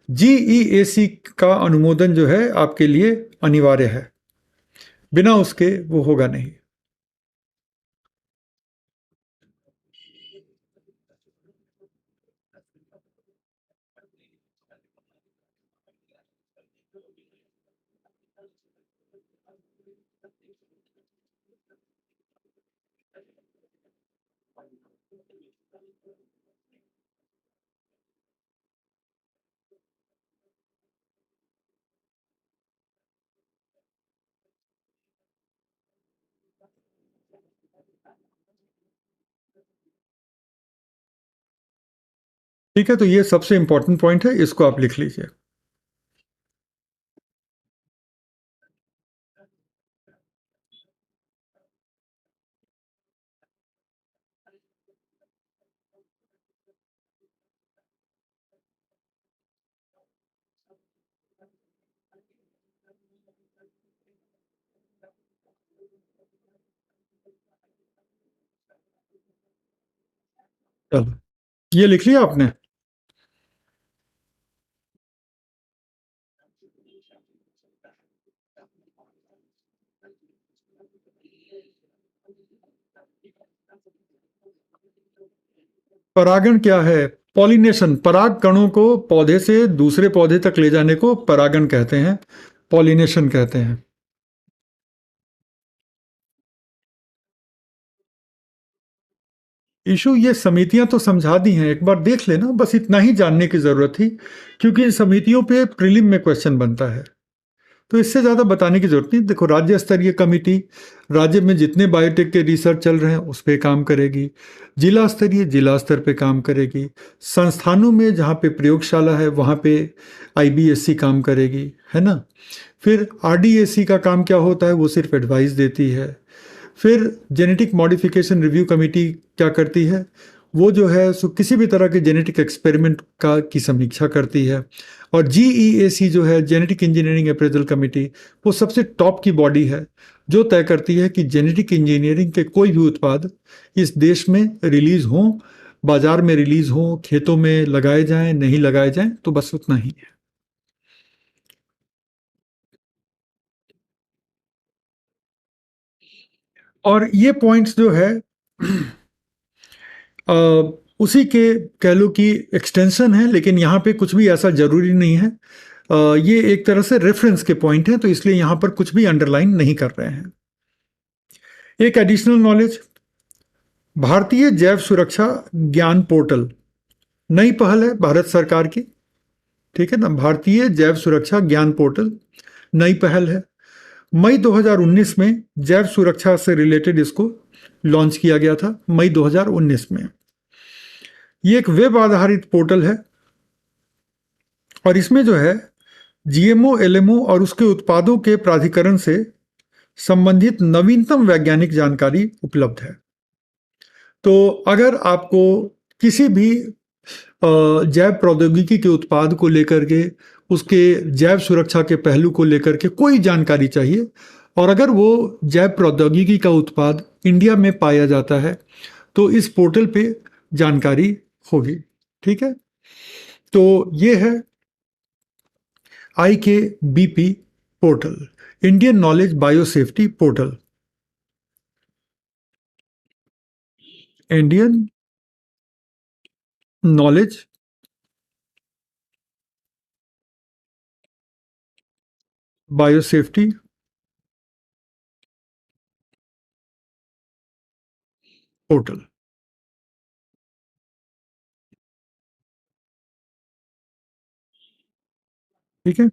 जीईएसी का अनुमोदन जो है आपके लिए अनिवार्य है, बिना उसके वो होगा नहीं। ठीक है, तो ये सबसे इंपॉर्टेंट पॉइंट है, इसको आप लिख लीजिए। चलो, ये लिख लिया आपने? परागण क्या है? पॉलिनेशन, पराग कणों को पौधे से दूसरे पौधे तक ले जाने को परागण कहते हैं, पॉलिनेशन कहते हैं। इशू, ये समितियां तो समझा दी हैं, एक बार देख लेना, बस इतना ही जानने की जरूरत थी, क्योंकि इन समितियों पे प्रीलिम में क्वेश्चन बनता है। तो इससे ज़्यादा बताने की जरूरत नहीं। देखो, राज्य स्तरीय कमेटी राज्य में जितने बायोटेक के रिसर्च चल रहे हैं उस पे काम करेगी, जिला स्तरीय जिला स्तर पे काम करेगी, संस्थानों में जहाँ पे प्रयोगशाला है वहाँ पे आईबीएससी काम करेगी, है ना। फिर आरडीएसी का काम क्या होता है, वो सिर्फ एडवाइस देती है। फिर जेनेटिक मॉडिफिकेशन रिव्यू कमेटी क्या करती है, वो जो है सो किसी भी तरह के जेनेटिक एक्सपेरिमेंट का की समीक्षा करती है। और जीईएसी जो है, जेनेटिक इंजीनियरिंग अप्रेजल कमेटी, वो सबसे टॉप की बॉडी है जो तय करती है कि जेनेटिक इंजीनियरिंग के कोई भी उत्पाद इस देश में रिलीज हों, बाजार में रिलीज हों, खेतों में लगाए जाएं नहीं लगाए जाएं, तो बस उतना ही है। और ये पॉइंट्स जो है अ, उसी के कह लो कि एक्सटेंशन है, लेकिन यहाँ पे कुछ भी ऐसा जरूरी नहीं है। ये एक तरह से रेफरेंस के पॉइंट हैं, तो इसलिए यहाँ पर कुछ भी अंडरलाइन नहीं कर रहे हैं। एक एडिशनल नॉलेज, भारतीय जैव सुरक्षा ज्ञान पोर्टल नई पहल है भारत सरकार की। ठीक है ना, भारतीय जैव सुरक्षा ज्ञान पोर्टल नई पहल है। मई 2019 में जैव सुरक्षा से रिलेटेड इसको लॉन्च किया गया था, मई 2019 में। ये एक वेब आधारित पोर्टल है और इसमें जो है जीएमओ एलएमओ और उसके उत्पादों के प्राधिकरण से संबंधित नवीनतम वैज्ञानिक जानकारी उपलब्ध है। तो अगर आपको किसी भी जैव प्रौद्योगिकी के उत्पाद को लेकर के, उसके जैव सुरक्षा के पहलू को लेकर के कोई जानकारी चाहिए, और अगर वो जैव प्रौद्योगिकी का उत्पाद इंडिया में पाया जाता है, तो इस पोर्टल पे जानकारी होगी। ठीक है, तो ये है IKBP portal, Indian knowledge biosafety portal. Indian knowledge biosafety portal. ठीक है,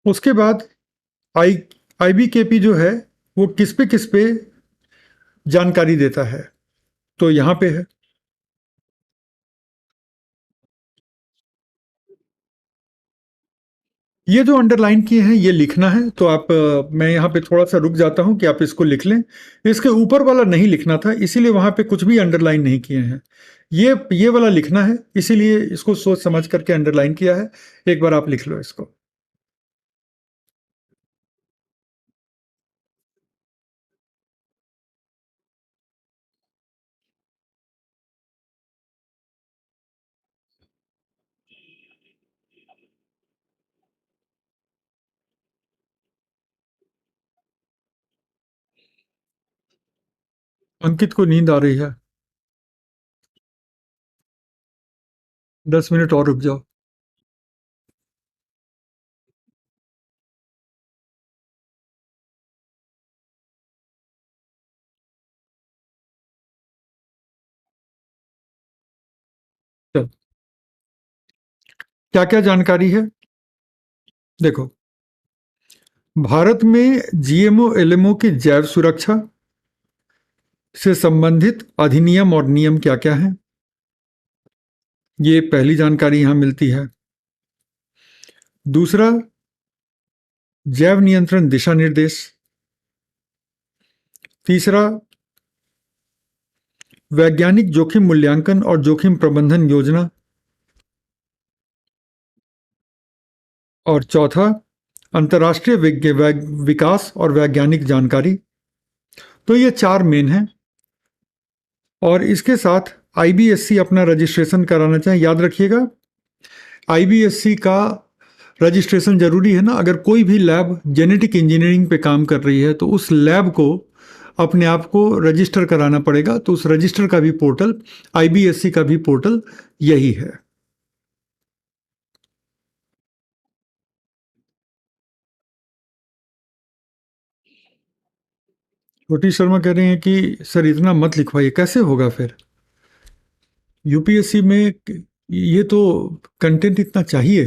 उसके बाद आई IBKP जो है वो किस पे जानकारी देता है, तो यहाँ पे है। ये जो अंडरलाइन किए हैं ये लिखना है, तो आप मैं यहाँ पे थोड़ा सा रुक जाता हूँ कि आप इसको लिख लें। इसके ऊपर वाला नहीं लिखना था, इसीलिए वहाँ पे कुछ भी अंडरलाइन नहीं किए हैं। ये वाला लिखना है, इसीलिए इसको सोच समझ करके अंडरलाइन किया है। एक बार आप लिख लो इसको। अंकित को नींद आ रही है, 10 मिनट और रुक जाओ। चल, क्या क्या जानकारी है देखो। भारत में जीएमओ एलएमओ की जैव सुरक्षा से संबंधित अधिनियम और नियम क्या क्या हैं, ये पहली जानकारी यहां मिलती है। दूसरा, जैव नियंत्रण दिशा निर्देश। तीसरा, वैज्ञानिक जोखिम मूल्यांकन और जोखिम प्रबंधन योजना। और चौथा, अंतर्राष्ट्रीय विकास और वैज्ञानिक जानकारी। तो ये चार मेन हैं। और इसके साथ आईबीएससी अपना रजिस्ट्रेशन कराना चाहें, याद रखिएगा आईबीएससी का रजिस्ट्रेशन जरूरी है ना। अगर कोई भी लैब जेनेटिक इंजीनियरिंग पे काम कर रही है तो उस लैब को अपने आप को रजिस्टर कराना पड़ेगा। तो उस रजिस्टर का भी पोर्टल, आईबीएससी का भी पोर्टल यही है। छोटी शर्मा कह रहे हैं कि सर इतना मत लिखवाइए, कैसे होगा फिर यूपीएससी में। ये तो कंटेंट इतना चाहिए।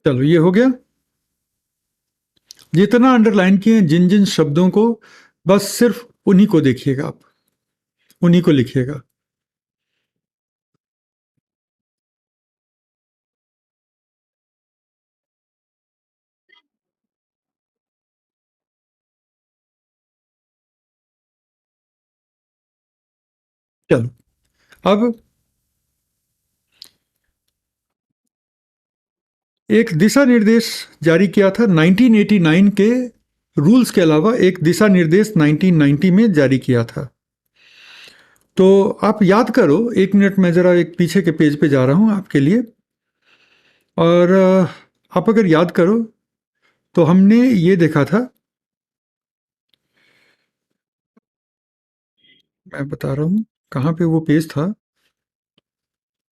चलो ये हो गया। जितना अंडरलाइन किए हैं जिन जिन शब्दों को, बस सिर्फ उन्हीं को देखिएगा आप, उन्हीं को लिखिएगा। चलो अब एक दिशा निर्देश जारी किया था 1989 के रूल्स के अलावा, एक दिशा निर्देश 1990 में जारी किया था। तो आप याद करो, 1 मिनट में ज़रा एक पीछे के पेज पे जा रहा हूँ आपके लिए। और आप अगर याद करो तो हमने ये देखा था, मैं बता रहा हूँ कहाँ पे वो पेज था।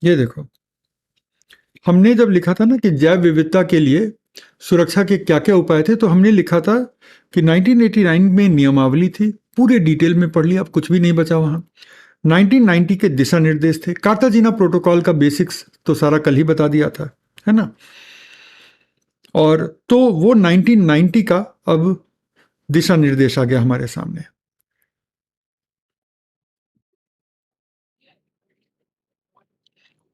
ये देखो, हमने जब लिखा था ना कि जैव विविधता के लिए सुरक्षा के क्या क्या उपाय थे, तो हमने लिखा था कि 1989 में नियमावली थी, पूरे डिटेल में पढ़ लिया, अब कुछ भी नहीं बचा वहाँ। 1990 के दिशा निर्देश थे, कार्ताजीना प्रोटोकॉल का बेसिक्स तो सारा कल ही बता दिया था, है ना। और तो वो 1990 का अब दिशा निर्देश आ गया हमारे सामने।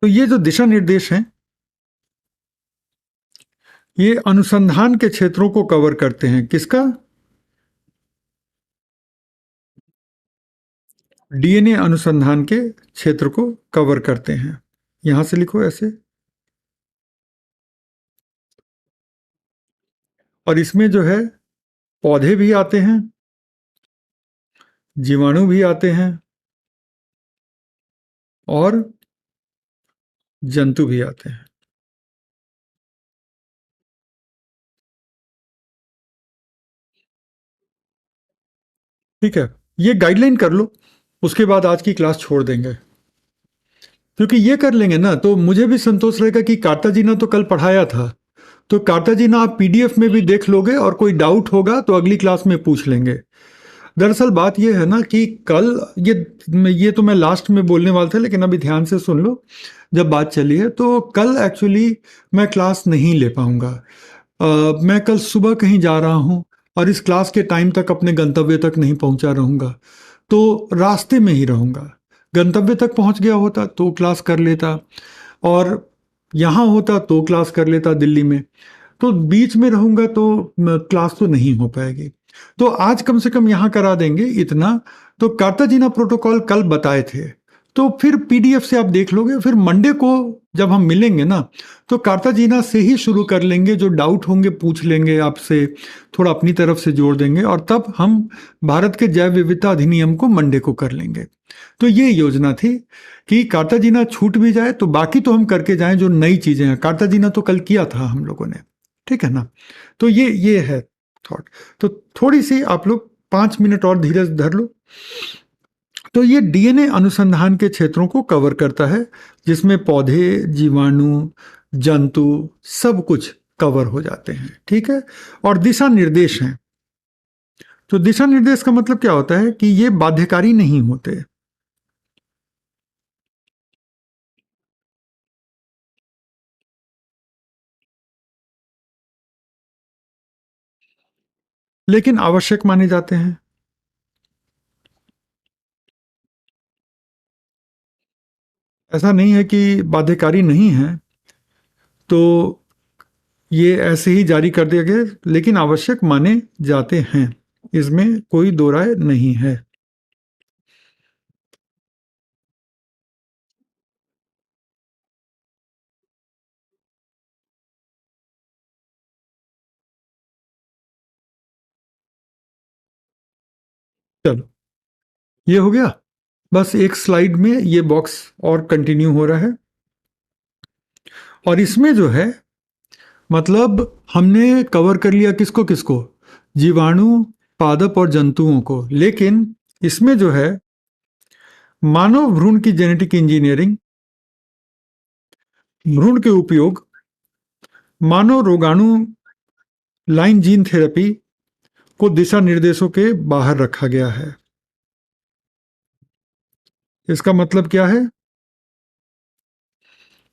तो ये जो दिशा निर्देश हैं, ये अनुसंधान के क्षेत्रों को कवर करते हैं। किसका? डीएनए अनुसंधान के क्षेत्र को कवर करते हैं। यहां से लिखो ऐसे। और इसमें जो है, पौधे भी आते हैं, जीवाणु भी आते हैं, और जंतु भी आते हैं। ठीक है, ये गाइडलाइन कर लो, उसके बाद आज की क्लास छोड़ देंगे। क्योंकि ये कर लेंगे ना तो मुझे भी संतोष रहेगा कि कार्ताजीना तो कल पढ़ाया था, तो कार्ताजीना आप पीडीएफ में भी देख लोगे, और कोई डाउट होगा तो अगली क्लास में पूछ लेंगे। दरअसल बात यह है ना कि कल ये तो मैं लास्ट में बोलने वाला था, लेकिन अभी ध्यान से सुन लो। जब बात चली है तो कल एक्चुअली मैं क्लास नहीं ले पाऊंगा। मैं कल सुबह कहीं जा रहा हूँ, और इस क्लास के टाइम तक अपने गंतव्य तक नहीं पहुंचा रहूंगा, तो रास्ते में ही रहूंगा। गंतव्य तक पहुंच गया होता तो क्लास कर लेता, और यहाँ होता तो क्लास कर लेता दिल्ली में। तो बीच में रहूंगा तो क्लास तो नहीं हो पाएगी। तो आज कम से कम यहाँ करा देंगे इतना। तो कार्ताजीना प्रोटोकॉल कल बताए थे, तो फिर पीडीएफ से आप देख लोगे। फिर मंडे को जब हम मिलेंगे ना, तो कार्ताजीना से ही शुरू कर लेंगे, जो डाउट होंगे पूछ लेंगे आपसे, थोड़ा अपनी तरफ से जोड़ देंगे, और तब हम भारत के जैव विविधता अधिनियम को मंडे को कर लेंगे। तो ये योजना थी कि कार्ताजीना छूट भी जाए तो बाकी तो हम करके जाएं, जो नई चीजें हैं। कार्ताजीना तो कल किया था हम लोगों ने, ठीक है ना। तो ये है थॉट। तो थोड़ी सी आप लोग 5 मिनट और धीरज धर लो। तो ये डीएनए अनुसंधान के क्षेत्रों को कवर करता है, जिसमें पौधे, जीवाणु, जंतु, सब कुछ कवर हो जाते हैं, ठीक है। और दिशा निर्देश हैं। तो दिशा निर्देश का मतलब क्या होता है कि ये बाध्यकारी नहीं होते। लेकिन आवश्यक माने जाते हैं। ऐसा नहीं है कि बाध्यकारी नहीं है, तो ये ऐसे ही जारी कर दिया गया, लेकिन आवश्यक माने जाते हैं, इसमें कोई दो राय नहीं है। चलो ये हो गया। बस एक स्लाइड में ये बॉक्स और कंटिन्यू हो रहा है। और इसमें जो है, मतलब हमने कवर कर लिया किसको किसको, जीवाणु, पादप और जंतुओं को। लेकिन इसमें जो है, मानव भ्रूण की जेनेटिक इंजीनियरिंग, भ्रूण के उपयोग, मानव रोगाणु लाइन जीन थेरेपी को दिशा निर्देशों के बाहर रखा गया है। इसका मतलब क्या है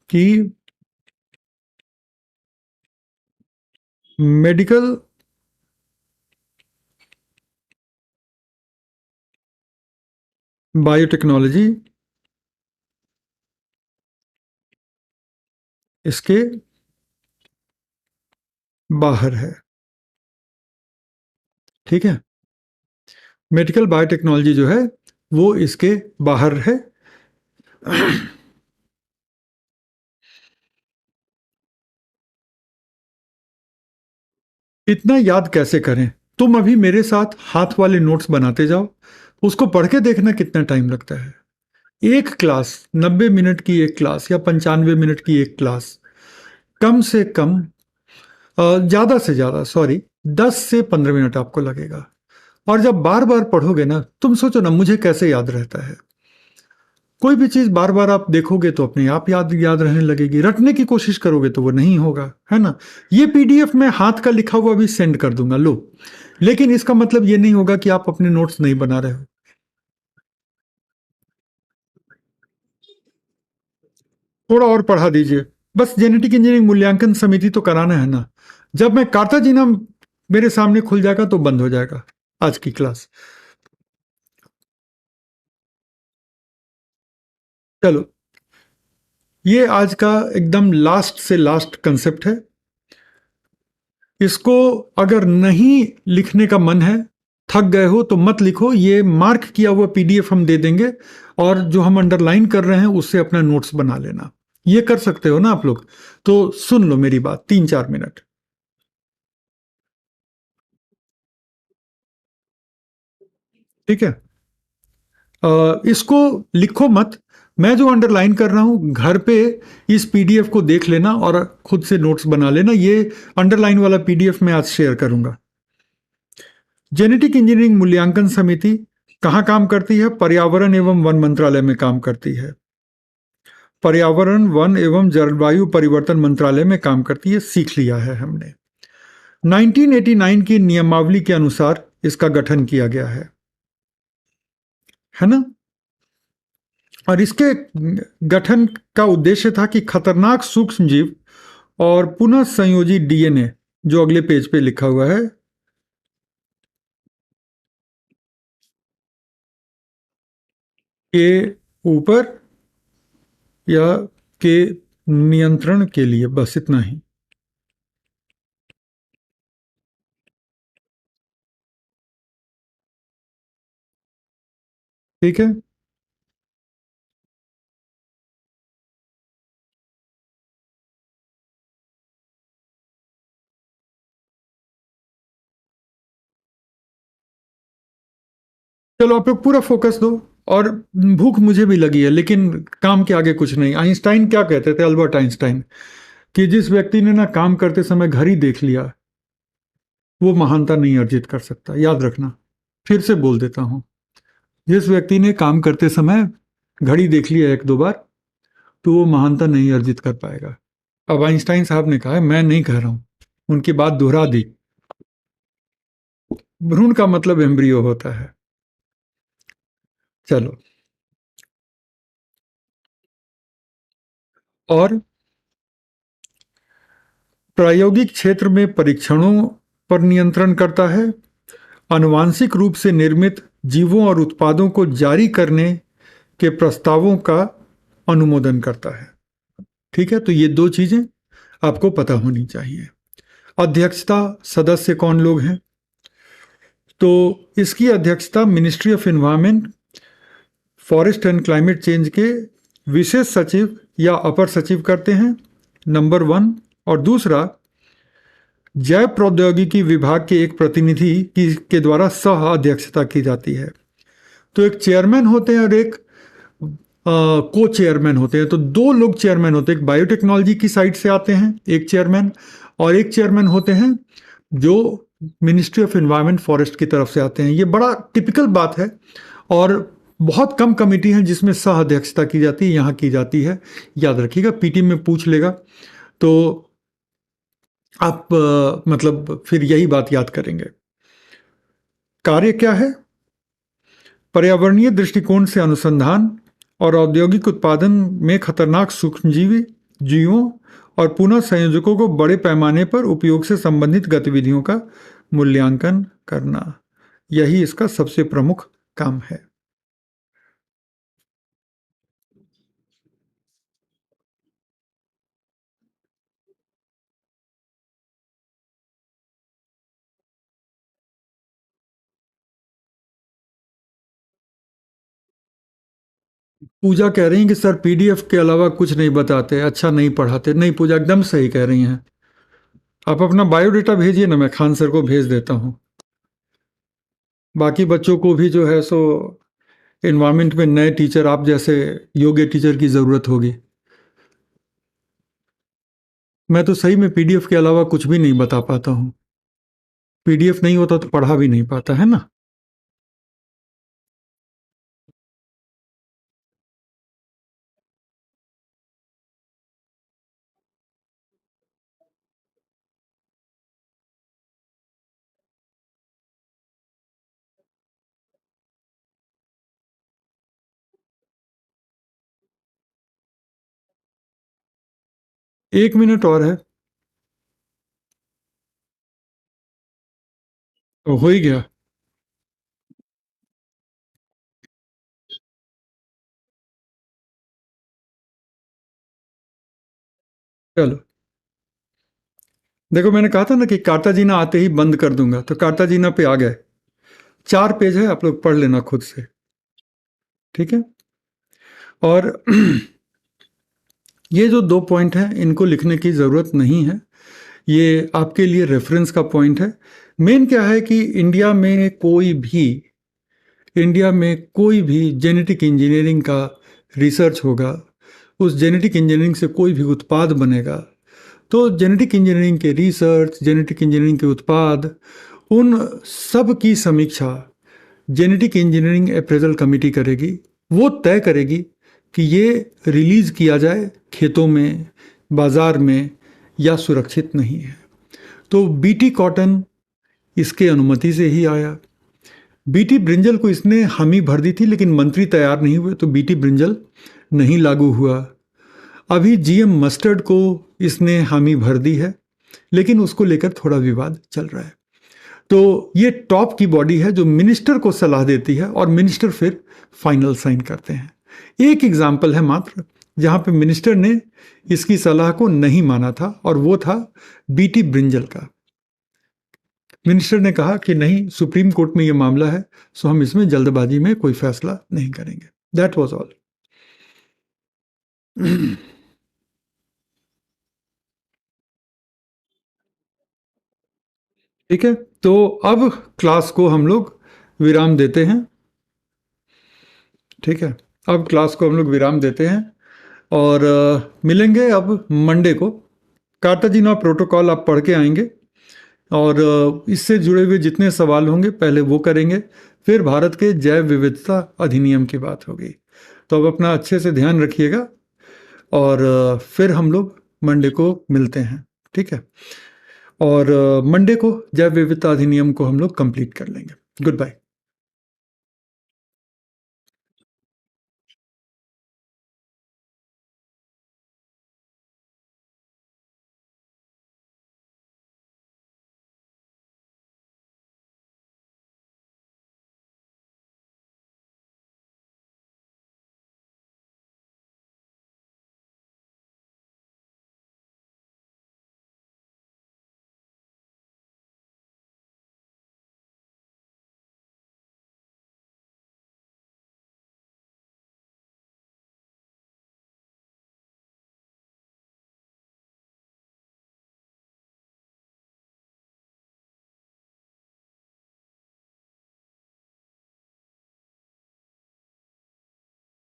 कि मेडिकल बायोटेक्नोलॉजी इसके बाहर है। ठीक है, मेडिकल बायोटेक्नोलॉजी जो है वो इसके बाहर है। इतना याद कैसे करें? तुम अभी मेरे साथ हाथ वाले नोट्स बनाते जाओ, उसको पढ़ के देखना कितना टाइम लगता है। एक क्लास, 90 मिनट की एक क्लास या 95 मिनट की एक क्लास, कम से कम ज्यादा से ज्यादा, सॉरी, 10 से 15 मिनट आपको लगेगा। और जब बार बार पढ़ोगे ना, तुम सोचो ना मुझे कैसे याद रहता है। कोई भी चीज बार बार आप देखोगे तो अपने आप याद याद रहने लगेगी, रटने की कोशिश करोगे तो वो नहीं होगा, है ना। ये पीडीएफ में हाथ का लिखा हुआ भी सेंड कर दूंगा, लो। लेकिन इसका मतलब ये नहीं होगा कि आप अपने नोट्स नहीं बना रहे हो। थोड़ा और पढ़ा दीजिए, बस जेनेटिक इंजीनियरिंग मूल्यांकन समिति तो कराना है ना। जब मैं कार्टाजीना मेरे सामने खुल जाएगा तो बंद हो जाएगा आज की क्लास। चलो, ये आज का एकदम लास्ट से लास्ट कंसेप्ट है। इसको अगर नहीं लिखने का मन है, थक गए हो तो मत लिखो, ये मार्क किया हुआ पीडीएफ हम दे देंगे, और जो हम अंडरलाइन कर रहे हैं उससे अपना नोट्स बना लेना। ये कर सकते हो ना आप लोग? तो सुन लो मेरी बात 3-4 मिनट। ठीक है, इसको लिखो मत। मैं जो अंडरलाइन कर रहा हूं घर पे इस पीडीएफ को देख लेना और खुद से नोट्स बना लेना। ये अंडरलाइन वाला पीडीएफ मैं आज शेयर करूंगा। जेनेटिक इंजीनियरिंग मूल्यांकन समिति कहाँ काम करती है? पर्यावरण एवं वन मंत्रालय में काम करती है। पर्यावरण, वन एवं जलवायु परिवर्तन मंत्रालय में काम करती है, सीख लिया है हमने। 1989 की नियमावली के अनुसार इसका गठन किया गया है ना। और इसके गठन का उद्देश्य था कि खतरनाक सूक्ष्म जीव और पुनः संयोजी डीएनए, जो अगले पेज पे लिखा हुआ है, के ऊपर या के नियंत्रण के लिए, बस इतना ही। ठीक है, चलो आप लोग पूरा फोकस दो। और भूख मुझे भी लगी है, लेकिन काम के आगे कुछ नहीं। आइंस्टाइन क्या कहते थे, अल्बर्ट आइंस्टाइन, कि जिस व्यक्ति ने ना काम करते समय घड़ी देख लिया, वो महानता नहीं अर्जित कर सकता। याद रखना, फिर से बोल देता हूं, जिस व्यक्ति ने काम करते समय घड़ी देख लिया एक दो बार, तो वो महानता नहीं अर्जित कर पाएगा। अब आइंस्टाइन साहब ने कहा है, मैं नहीं कह रहा हूं, उनकी बात दोहरा दी। भ्रूण का मतलब एम्ब्रियो होता है। चलो, और प्रायोगिक क्षेत्र में परीक्षणों पर नियंत्रण करता है। आनुवांशिक रूप से निर्मित जीवों और उत्पादों को जारी करने के प्रस्तावों का अनुमोदन करता है। ठीक है, तो ये दो चीजें आपको पता होनी चाहिए। अध्यक्षता सदस्य कौन लोग हैं? तो इसकी अध्यक्षता ministry of environment, forest and climate change के विशेष सचिव या अपर सचिव करते हैं, नंबर 1। और दूसरा, जैव प्रौद्योगिकी विभाग के एक प्रतिनिधि की के द्वारा सह अध्यक्षता की जाती है। तो एक चेयरमैन होते हैं और एक को चेयरमैन होते हैं। तो दो लोग चेयरमैन होते हैं, एक बायोटेक्नोलॉजी की साइड से आते हैं एक चेयरमैन, और एक चेयरमैन होते हैं जो मिनिस्ट्री ऑफ एनवायरनमेंट फॉरेस्ट की तरफ से आते हैं। ये बड़ा टिपिकल बात है, और बहुत कम कमेटी है जिसमें सह अध्यक्षता की जाती है, यहाँ की जाती है। याद रखिएगा, पीटी में पूछ लेगा तो आप मतलब फिर यही बात याद करेंगे। कार्य क्या है? पर्यावरणीय दृष्टिकोण से अनुसंधान और औद्योगिक उत्पादन में खतरनाक सूक्ष्मजीवी जीवों और पुनः संयोजकों को बड़े पैमाने पर उपयोग से संबंधित गतिविधियों का मूल्यांकन करना, यही इसका सबसे प्रमुख काम है। पूजा कह रही हैं कि सर पीडीएफ के अलावा कुछ नहीं बताते, अच्छा नहीं पढ़ाते। नहीं पूजा, एकदम सही कह रही हैं। आप अपना बायोडेटा भेजिए ना, मैं खान सर को भेज देता हूँ। बाकी बच्चों को भी जो है सो एनवायरमेंट में नए टीचर, आप जैसे योग्य टीचर की ज़रूरत होगी। मैं तो सही में पीडीएफ के अलावा कुछ भी नहीं बता पाता हूँ। पीडीएफ नहीं होता तो पढ़ा भी नहीं पाता, है ना। 1 मिनट और है तो हो ही गया। चलो, देखो मैंने कहा था ना कि कार्ताजीना आते ही बंद कर दूंगा, तो कार्ताजीना पे आ गए। 4 पेज है, आप लोग पढ़ लेना खुद से, ठीक है। और ये जो 2 पॉइंट हैं इनको लिखने की ज़रूरत नहीं है, ये आपके लिए रेफरेंस का पॉइंट है। मेन क्या है कि इंडिया में कोई भी जेनेटिक इंजीनियरिंग का रिसर्च होगा, उस जेनेटिक इंजीनियरिंग से कोई भी उत्पाद बनेगा, तो जेनेटिक इंजीनियरिंग के रिसर्च, जेनेटिक इंजीनियरिंग के उत्पाद, उन सब की समीक्षा जेनेटिक इंजीनियरिंग अप्रेजल कमेटी करेगी। वो तय करेगी कि ये रिलीज़ किया जाए खेतों में, बाज़ार में, या सुरक्षित नहीं है। तो बीटी कॉटन इसके अनुमति से ही आया। बीटी ब्रिंजल को इसने हामी भर दी थी, लेकिन मंत्री तैयार नहीं हुए, तो बीटी ब्रिंजल नहीं लागू हुआ। अभी जीएम मस्टर्ड को इसने हामी भर दी है, लेकिन उसको लेकर थोड़ा विवाद चल रहा है। तो ये टॉप की बॉडी है जो मिनिस्टर को सलाह देती है और मिनिस्टर फिर फाइनल साइन करते हैं। एक एग्जाम्पल है मात्र जहां पे मिनिस्टर ने इसकी सलाह को नहीं माना था, और वो था बीटी ब्रिंजल का। मिनिस्टर ने कहा कि नहीं, सुप्रीम कोर्ट में ये मामला है, सो हम इसमें जल्दबाजी में कोई फैसला नहीं करेंगे। That was all. ठीक है, तो अब क्लास को हम लोग विराम देते हैं। ठीक है, अब क्लास को हम लोग विराम देते हैं और मिलेंगे अब मंडे को। कार्ताजीना प्रोटोकॉल आप पढ़ के आएंगे, और इससे जुड़े हुए जितने सवाल होंगे पहले वो करेंगे, फिर भारत के जैव विविधता अधिनियम की बात होगी। तो अब अपना अच्छे से ध्यान रखिएगा, और फिर हम लोग मंडे को मिलते हैं, ठीक है। और मंडे को जैव विविधता अधिनियम को हम लोग कंप्लीट कर लेंगे। Good bye.